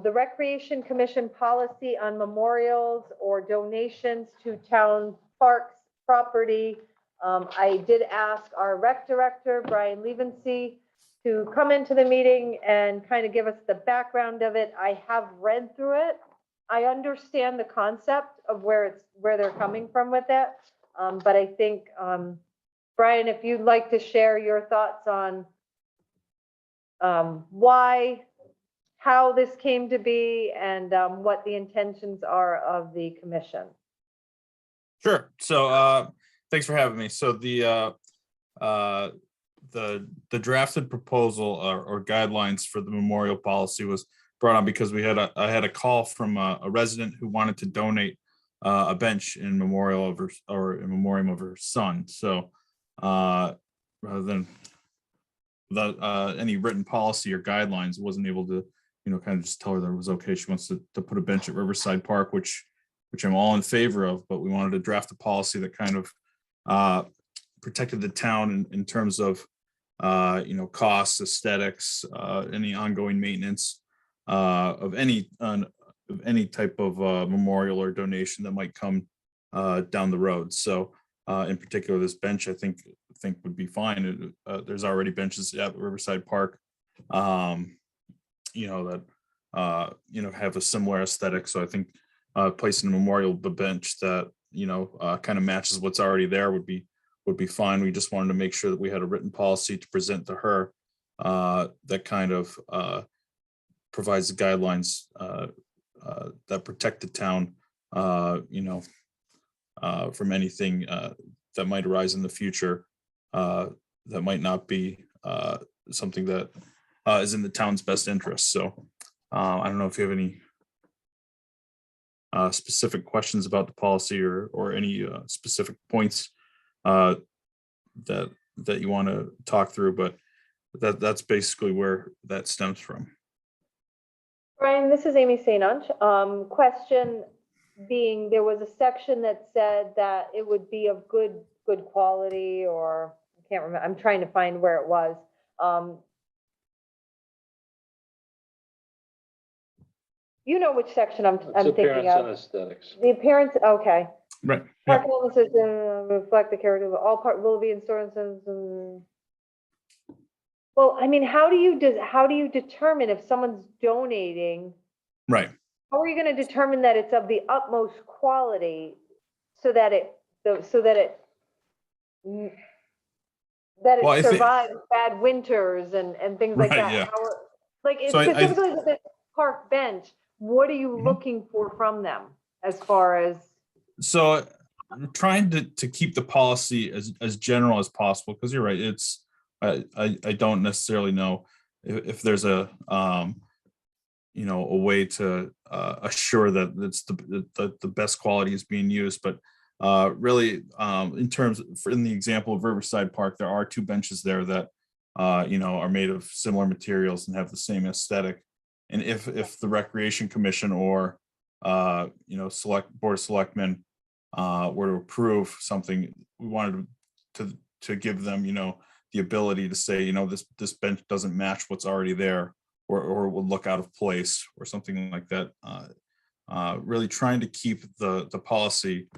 The Recreation Commission policy on memorials or donations to town parks property. I did ask our rec director, Brian Levensey, to come into the meeting and kind of give us the background of it. I have read through it. I understand the concept of where they're coming from with it. But I think, Brian, if you'd like to share your thoughts on why, how this came to be, and what the intentions are of the commission. Sure. So thanks for having me. So the drafted proposal or guidelines for the memorial policy was brought on because I had a call from a resident who wanted to donate a bench in memorial of in memoriam of her son. So rather than without any written policy or guidelines, wasn't able to, kind of just tell her that it was okay. She wants to put a bench at Riverside Park, which I'm all in favor of, but we wanted to draft a policy that kind of protected the town in terms of, costs, aesthetics, any ongoing maintenance of any type of memorial or donation that might come down the road. So in particular, this bench, I think would be fine. There's already benches at Riverside Park, that have a similar aesthetic. So I think placing a memorial bench that kind of matches what's already there would be fine. We just wanted to make sure that we had a written policy to present to her that kind of provides the guidelines that protect the town, from anything that might arise in the future that might not be something that is in the town's best interest. So I don't know if you have any specific questions about the policy or any specific points that you want to talk through, but that's basically where that stems from. Brian, this is Amy St. Ange. Question being, there was a section that said that it would be of good quality, or I can't remember. I'm trying to find where it was. You know which section I'm It's thinking appearance and of. aesthetics. The appearance, okay. Right. Park illnesses reflect the character of all part will be insurances and. Well, I mean, how do you determine if someone's donating? Right. How are you going to determine that it's of the utmost quality so that it that Well, I it think- survived bad winters and things like Right, that. yeah. Like So I- specifically with this park bench, what are you Mhm. looking for from them as far as? So I'm trying to keep the policy as general as possible, because you're right, it's, I don't necessarily know if there's a, a way to assure that it's the best quality is being used, but really, in terms, in the example of Riverside Park, there are two benches there that, are made of similar materials and have the same aesthetic. And if the Recreation Commission or, Board of Selectmen were to approve something, we wanted to give them, the ability to say, this bench doesn't match what's already there, or would look out of place or something like that. Really trying to keep the policy,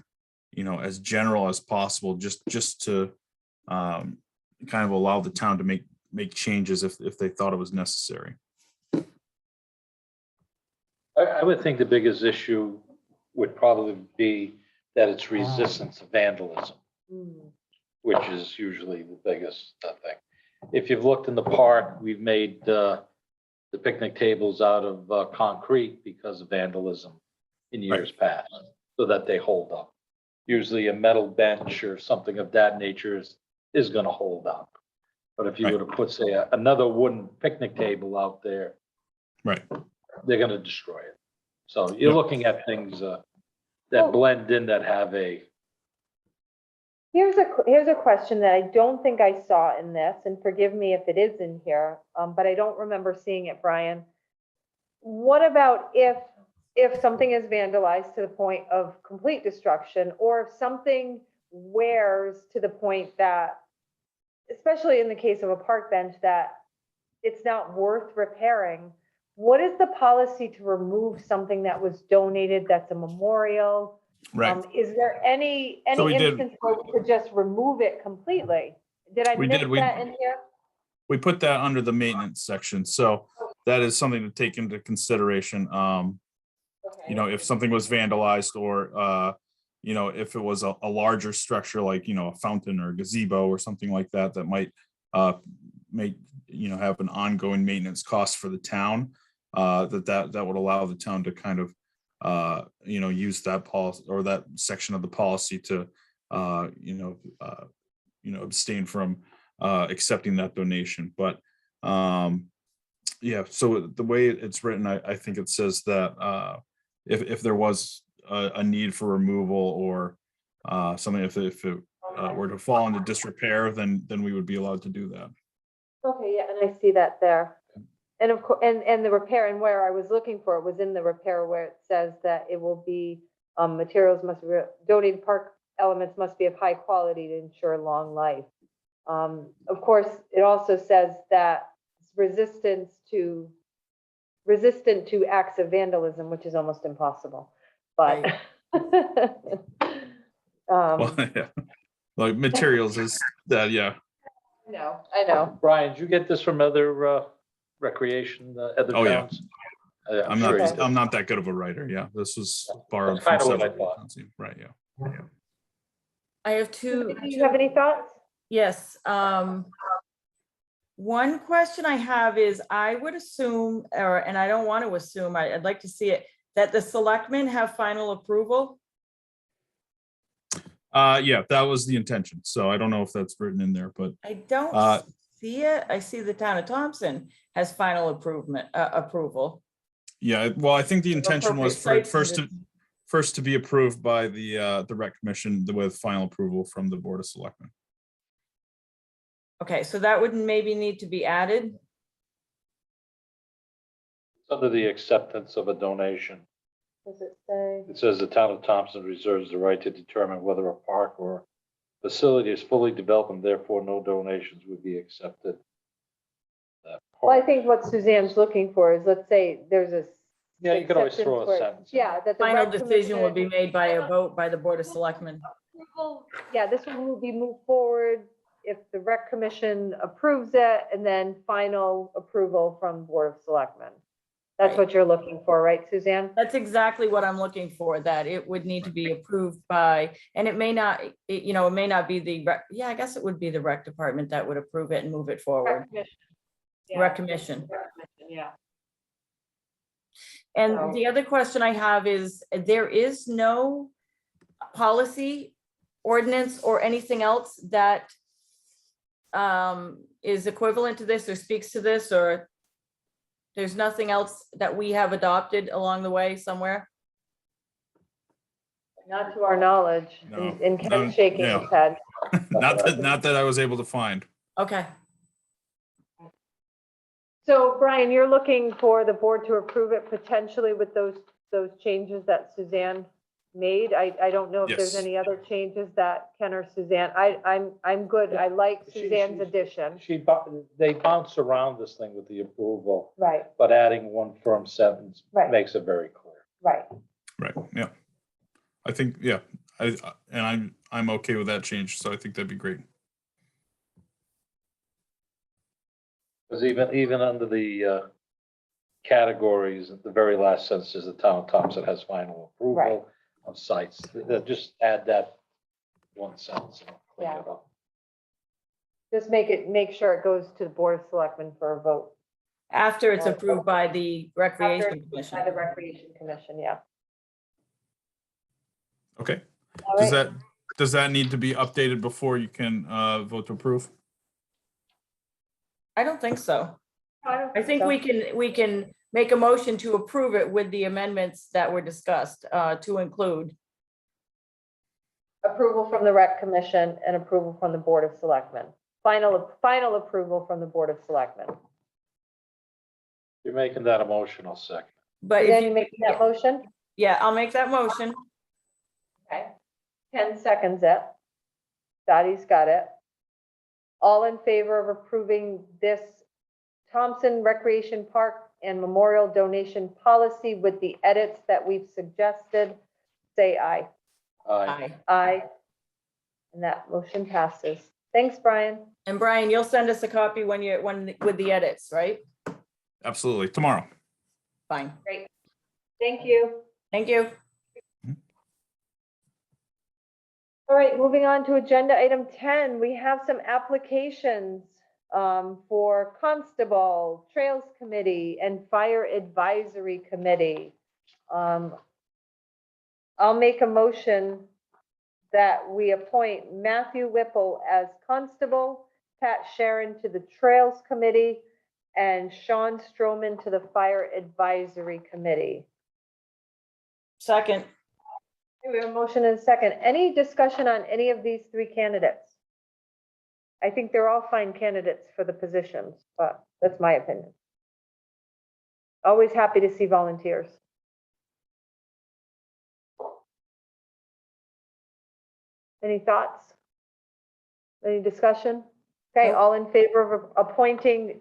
as general as possible, just to kind of allow the town to make changes if they thought it was necessary. I would think the biggest issue would probably be that it's resistance to vandalism, which is usually the biggest thing. If you've looked in the park, we've made the picnic tables out of concrete because of vandalism in years past, so that they hold up. Usually a metal bench or something of that nature is gonna hold up. But if you were to put, say, another wooden picnic table out there, Right. they're gonna destroy it. So you're Yep. looking at things that blend in, that have a, Here's a question that I don't think I saw in this, and forgive me if it is in here, but I don't remember seeing it, Brian. What about if something is vandalized to the point of complete destruction, or if something wears to the point that, especially in the case of a park bench, that it's not worth repairing? What is the policy to remove something that was donated that's a memorial? Right. Is there any So we did- instance where we could just remove it completely? Did I We miss did, that in here? We put that under the maintenance section, so that is something to take into consideration. Okay. If something was vandalized, or if it was a larger structure, like, a fountain or gazebo or something like that, that might have an ongoing maintenance cost for the town, that would allow the town to kind of use that policy or that section of the policy to abstain from accepting that donation. But so the way it's written, I think it says that if there was a need for removal, or something, if it were to fall into disrepair, then we would be allowed to do that. Okay, yeah, and I see that there. And of course, and the repair, and where I was looking for it was in the repair where it says that it will be, materials must be, donated park elements must be of high quality to ensure long life. Of course, it also says that it's resistant to acts of vandalism, which is almost impossible, but. Well, yeah, like materials is that, yeah. I know. Brian, did you get this from other recreation, other Oh, yeah. towns? I'm sure not, you Okay. did. I'm not that good of a writer. Yeah, this was borrowed That's from kinda what I several thought. towns. Right, yeah. I have two. Do you have any thoughts? Yes, one question I have is, I would assume, and I don't want to assume, I'd like to see it, that the selectmen have final approval. Yeah, that was the intention. So I don't know if that's written in there, but I don't see it. I see the town of Thompson has final approval. yeah, well, I think the intention was for it Appropriate sites first to be approved by the rec commission with final approval from the Board of Selectmen. Okay, so that would maybe need to be added. Under the acceptance of a donation, Does it say? it says the town of Thompson reserves the right to determine whether a park or facility is fully developed, and therefore no donations would be accepted. That Well, I part. think what Suzanne's looking for is, let's say there's a. Yeah, you could always throw a acceptance where- sentence in. Yeah, that the. Final rec decision will be commission- made by a vote by the Board of Selectmen. Yeah, this will be moved forward if the rec commission approves it, and then final approval from Board of Selectmen. That's Right. what you're looking for, right, Suzanne? That's exactly what I'm looking for, that it would need to be approved by, and it may not, it may not be I guess it would be the rec department that would approve it and move it forward. Rec commission. Yeah. And the other question I have is, there is no policy, ordinance, or anything else that is equivalent to this or speaks to this, or there's nothing else that we have adopted along the way somewhere? Not to our knowledge, No, and Ken's no, shaking yeah. his head. Not that I was able to find. Okay, So Brian, you're looking for the board to approve it potentially with those changes that Suzanne made. I don't know if there's Yes. any other changes that Ken or Suzanne, I'm good. I like Suzanne's addition. They bounce around this thing with the approval, Right, but adding one firm sentence Right. makes it very clear. right. Right, yeah. I think, yeah, I'm okay with that change, so I think that'd be great. Because even under the categories, the very last sentence is the town of Thompson has final Right. approval of sites. Just add that one sentence. And clean it up. Just make sure it goes to the Board of Selectmen for a vote. after it's approved by the Recreation Commission. By the Recreation Commission, yeah. Okay, All does right. that need to be updated before you can vote to approve? I don't think so. don't I think so. we can make a motion to approve it with the amendments that were discussed, to include. Approval from the Rec Commission and approval from the Board of Selectmen. Final approval from the Board of Selectmen. You're making that a motion, I'll second. But Then if you you, making that motion? yeah, I'll make that motion. Okay. 10 seconds it. Dottie's got it. All in favor of approving this Thompson Recreation Park and Memorial Donation Policy with the edits that we've suggested, say aye. Aye. Aye. And that motion passes. Thanks, Brian. And Brian, you'll send us a copy with the edits, right? Absolutely, tomorrow. Fine. Great. Thank you. Thank you. All right, moving on to agenda item 10, we have some applications for Constable, Trails Committee, and Fire Advisory Committee. I'll make a motion that we appoint Matthew Whipple as Constable, Pat Sharon to the Trails Committee, and Sean Stroman to the Fire Advisory Committee. Second. We have a motion and a second. Any discussion on any of these three candidates? I think they're all fine candidates for the positions, but that's my opinion. Always happy to see volunteers. Any thoughts? Any discussion? Okay, all in favor of appointing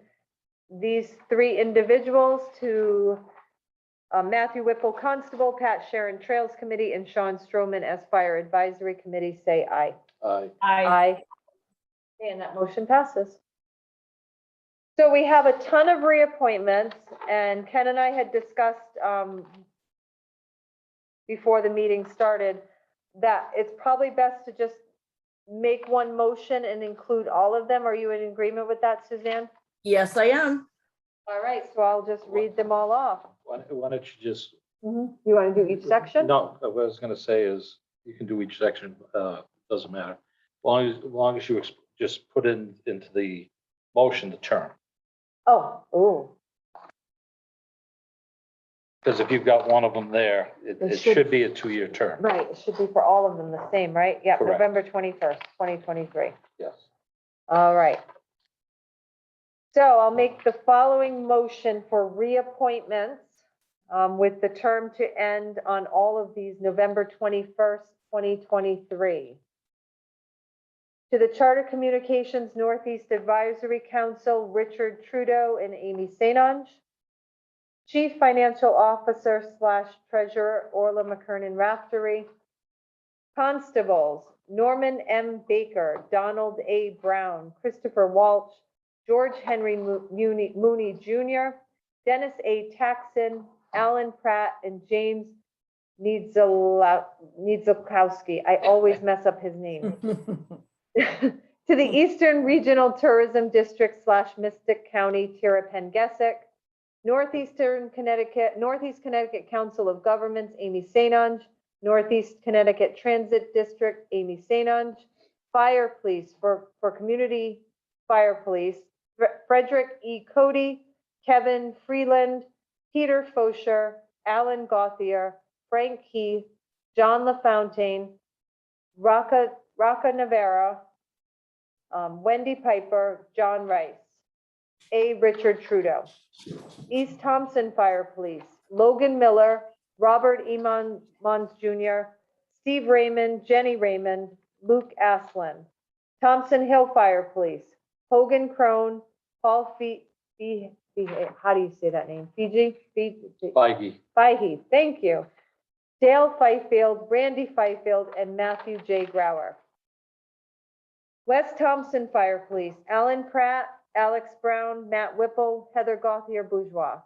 these three individuals to Matthew Whipple, Constable, Pat Sharon, Trails Committee, and Sean Stroman as Fire Advisory Committee, say aye. Aye. Aye. And that motion passes. So we have a ton of reappointments, and Ken and I had discussed before the meeting started that it's probably best to just make one motion and include all of them. Are you in agreement with that, Suzanne? Yes, I am. All right, so I'll just read them all off. Why don't you just, You want to do each section? no, what I was gonna say is, you can do each section, doesn't matter. As long as you just put into the motion the term. Oh. Because if you've got one of them there, It it should- should be a 2-year term. Right, it should be for all of them the same, right? Yeah, Correct. November 21st, 2023. Yes. All right. So I'll make the following motion for reappointments with the term to end on all of these November 21st, 2023. To the Charter Communications Northeast Advisory Council, Richard Trudeau and Amy Sainange. Chief Financial Officer / Treasurer, Orla McKernan Raftery. Constables, Norman M. Baker, Donald A. Brown, Christopher Walsh, George Henry Mooney Jr., Dennis A. Taxon, Alan Pratt, and James Niedzolkowski. I always mess up his name. To the Eastern Regional Tourism District / Mystic County, Tirapengesic. Northeast Connecticut Council of Governments, Amy Sainange. Northeast Connecticut Transit District, Amy Sainange. Fire Police for Community Fire Police, Frederick E. Cody, Kevin Freeland, Peter Fosher, Alan Gauthier, Frank Heath, John LaFontaine, Raka Navarra, Wendy Piper, John Rice, A. Richard Trudeau. East Thompson Fire Police, Logan Miller, Robert E. Mons Jr., Steve Raymond, Jenny Raymond, Luke Aslin. Thompson Hill Fire Police, Hogan Crone, Paul how do you say that name? Feige. Fahey, thank you. Dale Fifield, Randy Fifield, and Matthew J. Grauer. West Thompson Fire Police, Alan Pratt, Alex Brown, Matt Whipple, Heather Gauthier Bourgeois.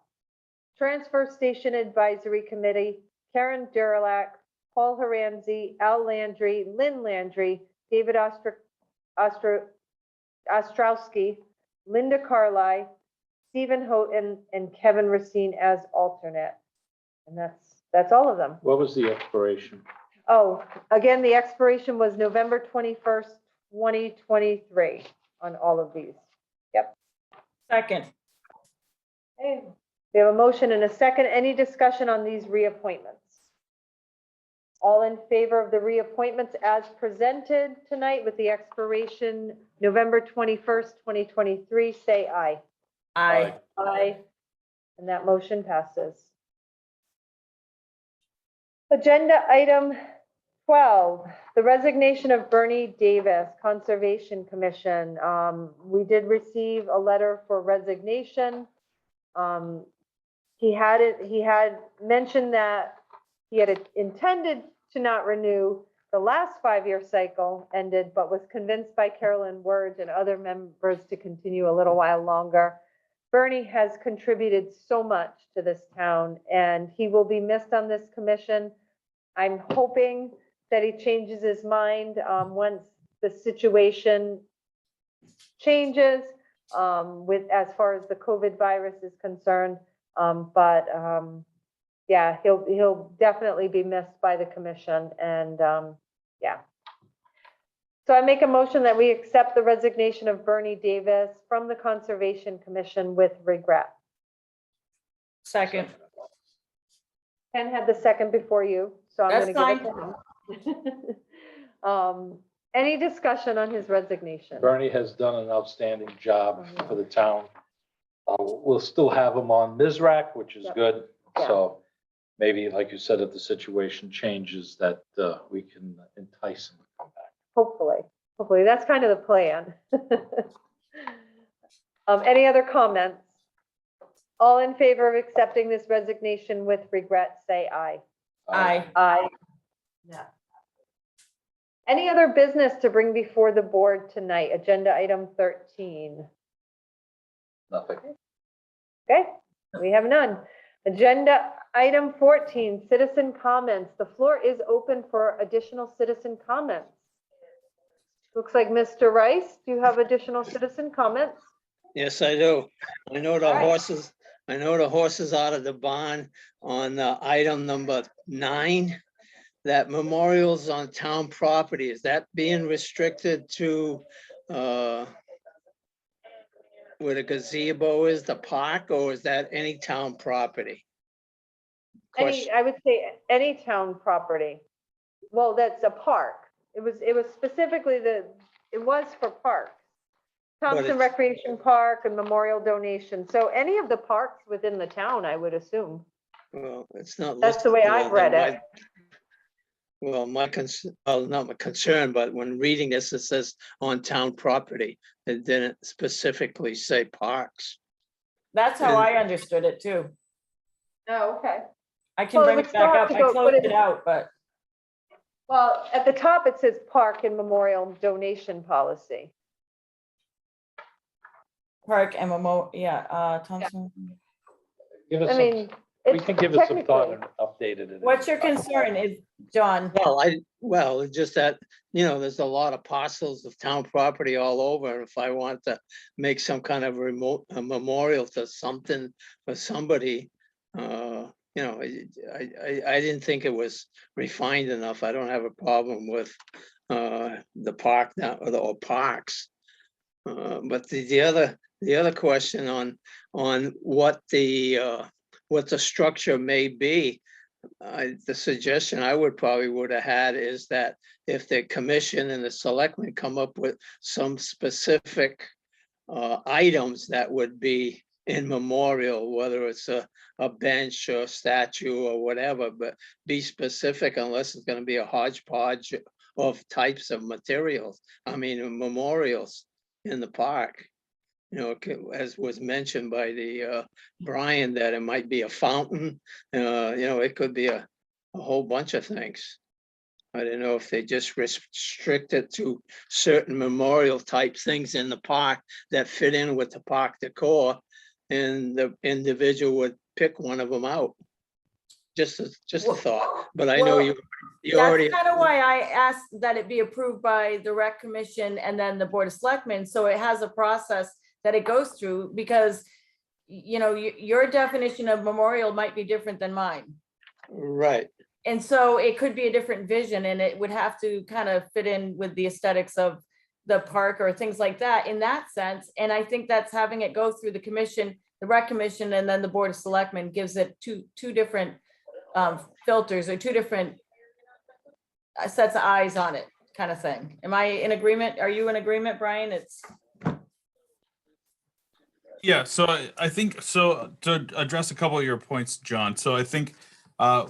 Transfer Station Advisory Committee, Karen Durlak, Paul Haranzi, Al Landry, Lynn Landry, David Ostrowski, Linda Carly, Stephen Houghton, and Kevin Racine as alternate. And that's all of them. What was the expiration? Oh, again, the expiration was November 21st, 2023 on all of these. Second. Okay. We have a motion and a second. Any discussion on these reappointments? All in favor of the reappointments as presented tonight with the expiration November 21st, 2023, say aye. Aye. Aye. And that motion passes. Agenda item 12, the resignation of Bernie Davis, Conservation Commission. We did receive a letter for resignation. He had mentioned that he had intended to not renew. The last 5-year cycle ended, but was convinced by Carolyn Wurge and other members to continue a little while longer. Bernie has contributed so much to this town, and he will be missed on this commission. I'm hoping that he changes his mind once the situation changes with as far as the COVID virus is concerned. Yeah, he'll definitely be missed by the commission, and yeah. So I make a motion that we accept the resignation of Bernie Davis from the Conservation Commission with regret. Second. Ken had the second before you, so I'm That's going to give it to him. Any discussion on his resignation? Bernie has done an outstanding job for the town. We'll still have him on MISRAC, which is Yep. good. Yeah. So maybe, like you said, if the situation changes, that we can entice him to come back. Hopefully, that's kind of the plan. Any other comments? All in favor of accepting this resignation with regret, say aye. Aye. Aye. Yeah. Any other business to bring before the board tonight? Agenda item 13. Nothing. Okay, we have none. Agenda item 14, citizen comments. The floor is open for additional citizen comments. Looks like Mr. Rice, do you have additional citizen comments? Yes, I do. I know the All right. horses, I know the horses out of the barn on item number 9. That memorials on town property, is that being restricted to where the gazebo is, the park, or is that any town property? I would say any town property. Well, that's a park. It was specifically it was for parks. Thompson it's- Recreation Park and memorial donation. So any of the parks within the town, I would assume. Well, it's not. That's the way listed. I've read it. Well, not my concern, but when reading this, it says on town property. It didn't specifically say parks. That's how I understood it too. Oh, okay. I can Well, bring we it still back have up. to I go put closed it- it out, but Well, at the top, it says park and memorial donation policy. park and Thompson. Give us I some, mean, we it's can give it some thought technically, and update it. at What's any your time. concern is, John? Well, it's just that, there's a lot of parcels of town property all over. If I want to make some kind of a memorial to something for somebody, I didn't think it was refined enough. I don't have a problem with the park now, or parks. But the other question on what the structure may be, the suggestion I would have had is that if the commission and the selectmen come up with some specific items that would be in memorial, whether it's a bench or statue or whatever, but be specific, unless it's gonna be a hodgepodge of types of materials, memorials in the park. As was mentioned by the Brian, that it might be a fountain, it could be a whole bunch of things. I don't know if they just restrict it to certain memorial type things in the park that fit in with the park decor, and the individual would pick one of them out. Just a thought, but I know Well, you already. That's kind of why I asked that it be approved by the rec commission and then the board of selectmen, so it has a process that it goes through, because your definition of memorial might be different than mine. Right. And so it could be a different vision, and it would have to kind of fit in with the aesthetics of the park or things like that in that sense. And I think that's having it go through the commission, the rec commission, and then the board of selectmen gives it two different filters, or two different sets of eyes on it, kind of thing. Am I in agreement? Are you in agreement, Brian? Yeah, so I think, so to address a couple of your points, John, so I think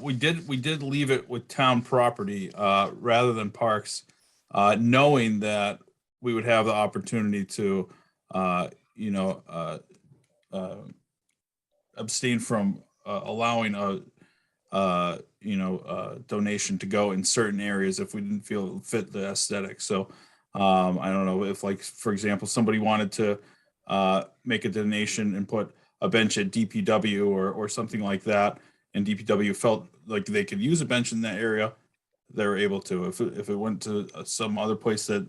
we did leave it with town property rather than parks, knowing that we would have the opportunity to abstain from allowing a donation to go in certain areas if we didn't feel it fit the aesthetic. So I don't know if, like, for example, somebody wanted to make a donation and put a bench at DPW or something like that, and DPW felt like they could use a bench in that area, they were able to. If it went to some other place that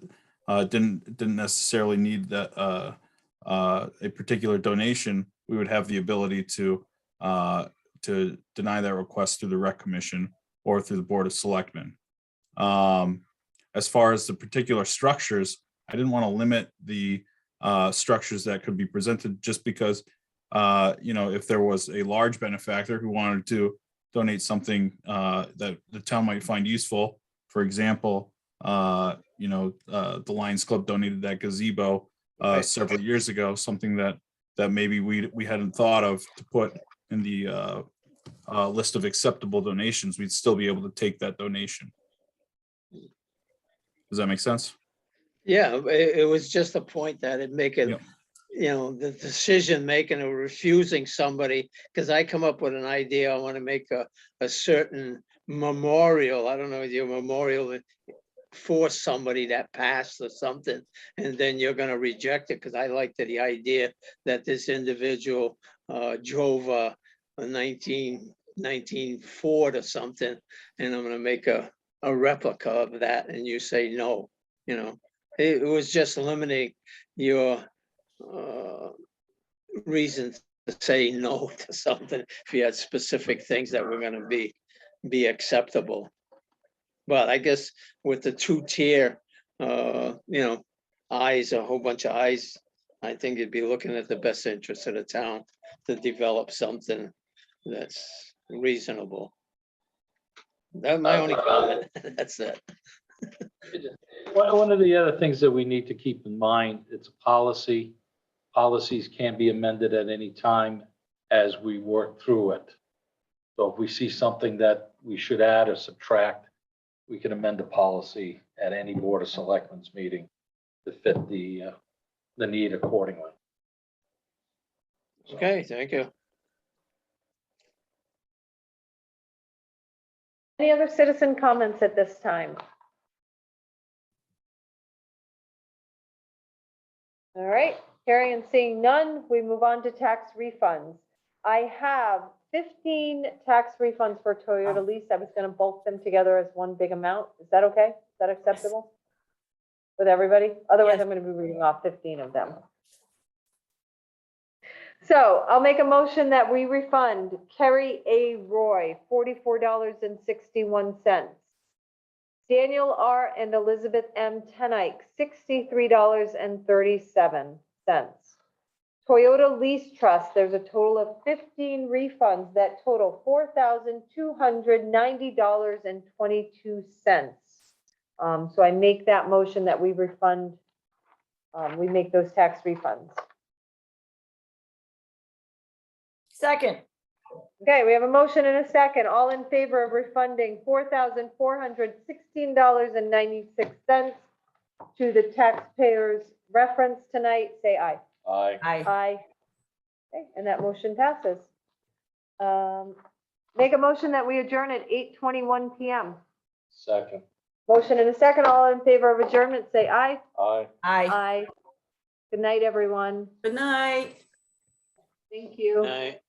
didn't necessarily need that a particular donation, we would have the ability to deny that request through the rec commission or through the board of selectmen. As far as the particular structures, I didn't want to limit the structures that could be presented, just because if there was a large benefactor who wanted to donate something that the town might find useful. For example, the Lions Club donated that gazebo several years ago, something that maybe we hadn't thought of to put in the list of acceptable donations. We'd still be able to take that donation. Does that make sense? Yeah, it was just a point that it'd make it, Yep. The decision making or refusing somebody, because I come up with an idea, I want to make a certain memorial, I don't know, your memorial for somebody that passed or something, and then you're going to reject it, because I liked the idea that this individual drove a 19 Ford or something, and I'm going to make a replica of that, and you say no. It was just eliminating your reason to say no to something if you had specific things that were going to be acceptable. But I guess with the two-tier, eyes, a whole bunch of eyes, I think you'd be looking at the best interest of the town to develop something that's reasonable. That's my only comment. That's it. One of the other things that we need to keep in mind, it's a policy. Policies can be amended at any time as we work through it. So if we see something that we should add or subtract, we can amend the policy at any board of selectmen's meeting to fit the need accordingly. So, Okay, thank you. any other citizen comments at this time? All right, hearing and seeing none, we move on to tax refunds. I have 15 tax refunds for Toyota lease. I was gonna bulk them together as one big amount. Is that okay? Is that acceptable? With everybody? Otherwise, Yes. I'm gonna be reading off 15 of them. So I'll make a motion that we refund Kerry A. Roy, $44.61. Daniel R. and Elizabeth M. Tenike, $63.37. Toyota Lease Trust, there's a total of 15 refunds that total $4,290.22. So I make that motion that we refund, we make those tax refunds. Second, Okay, we have a motion and a second. All in favor of refunding $4,416.96 to the taxpayers reference tonight, say aye. Aye. aye. Aye. Okay, and that motion passes. Make a motion that we adjourn at 8:21 PM. Second. Motion and a second. All in favor of adjournment, say aye. Aye. Aye. Aye. Good night, everyone. Good night. Thank you. Aye.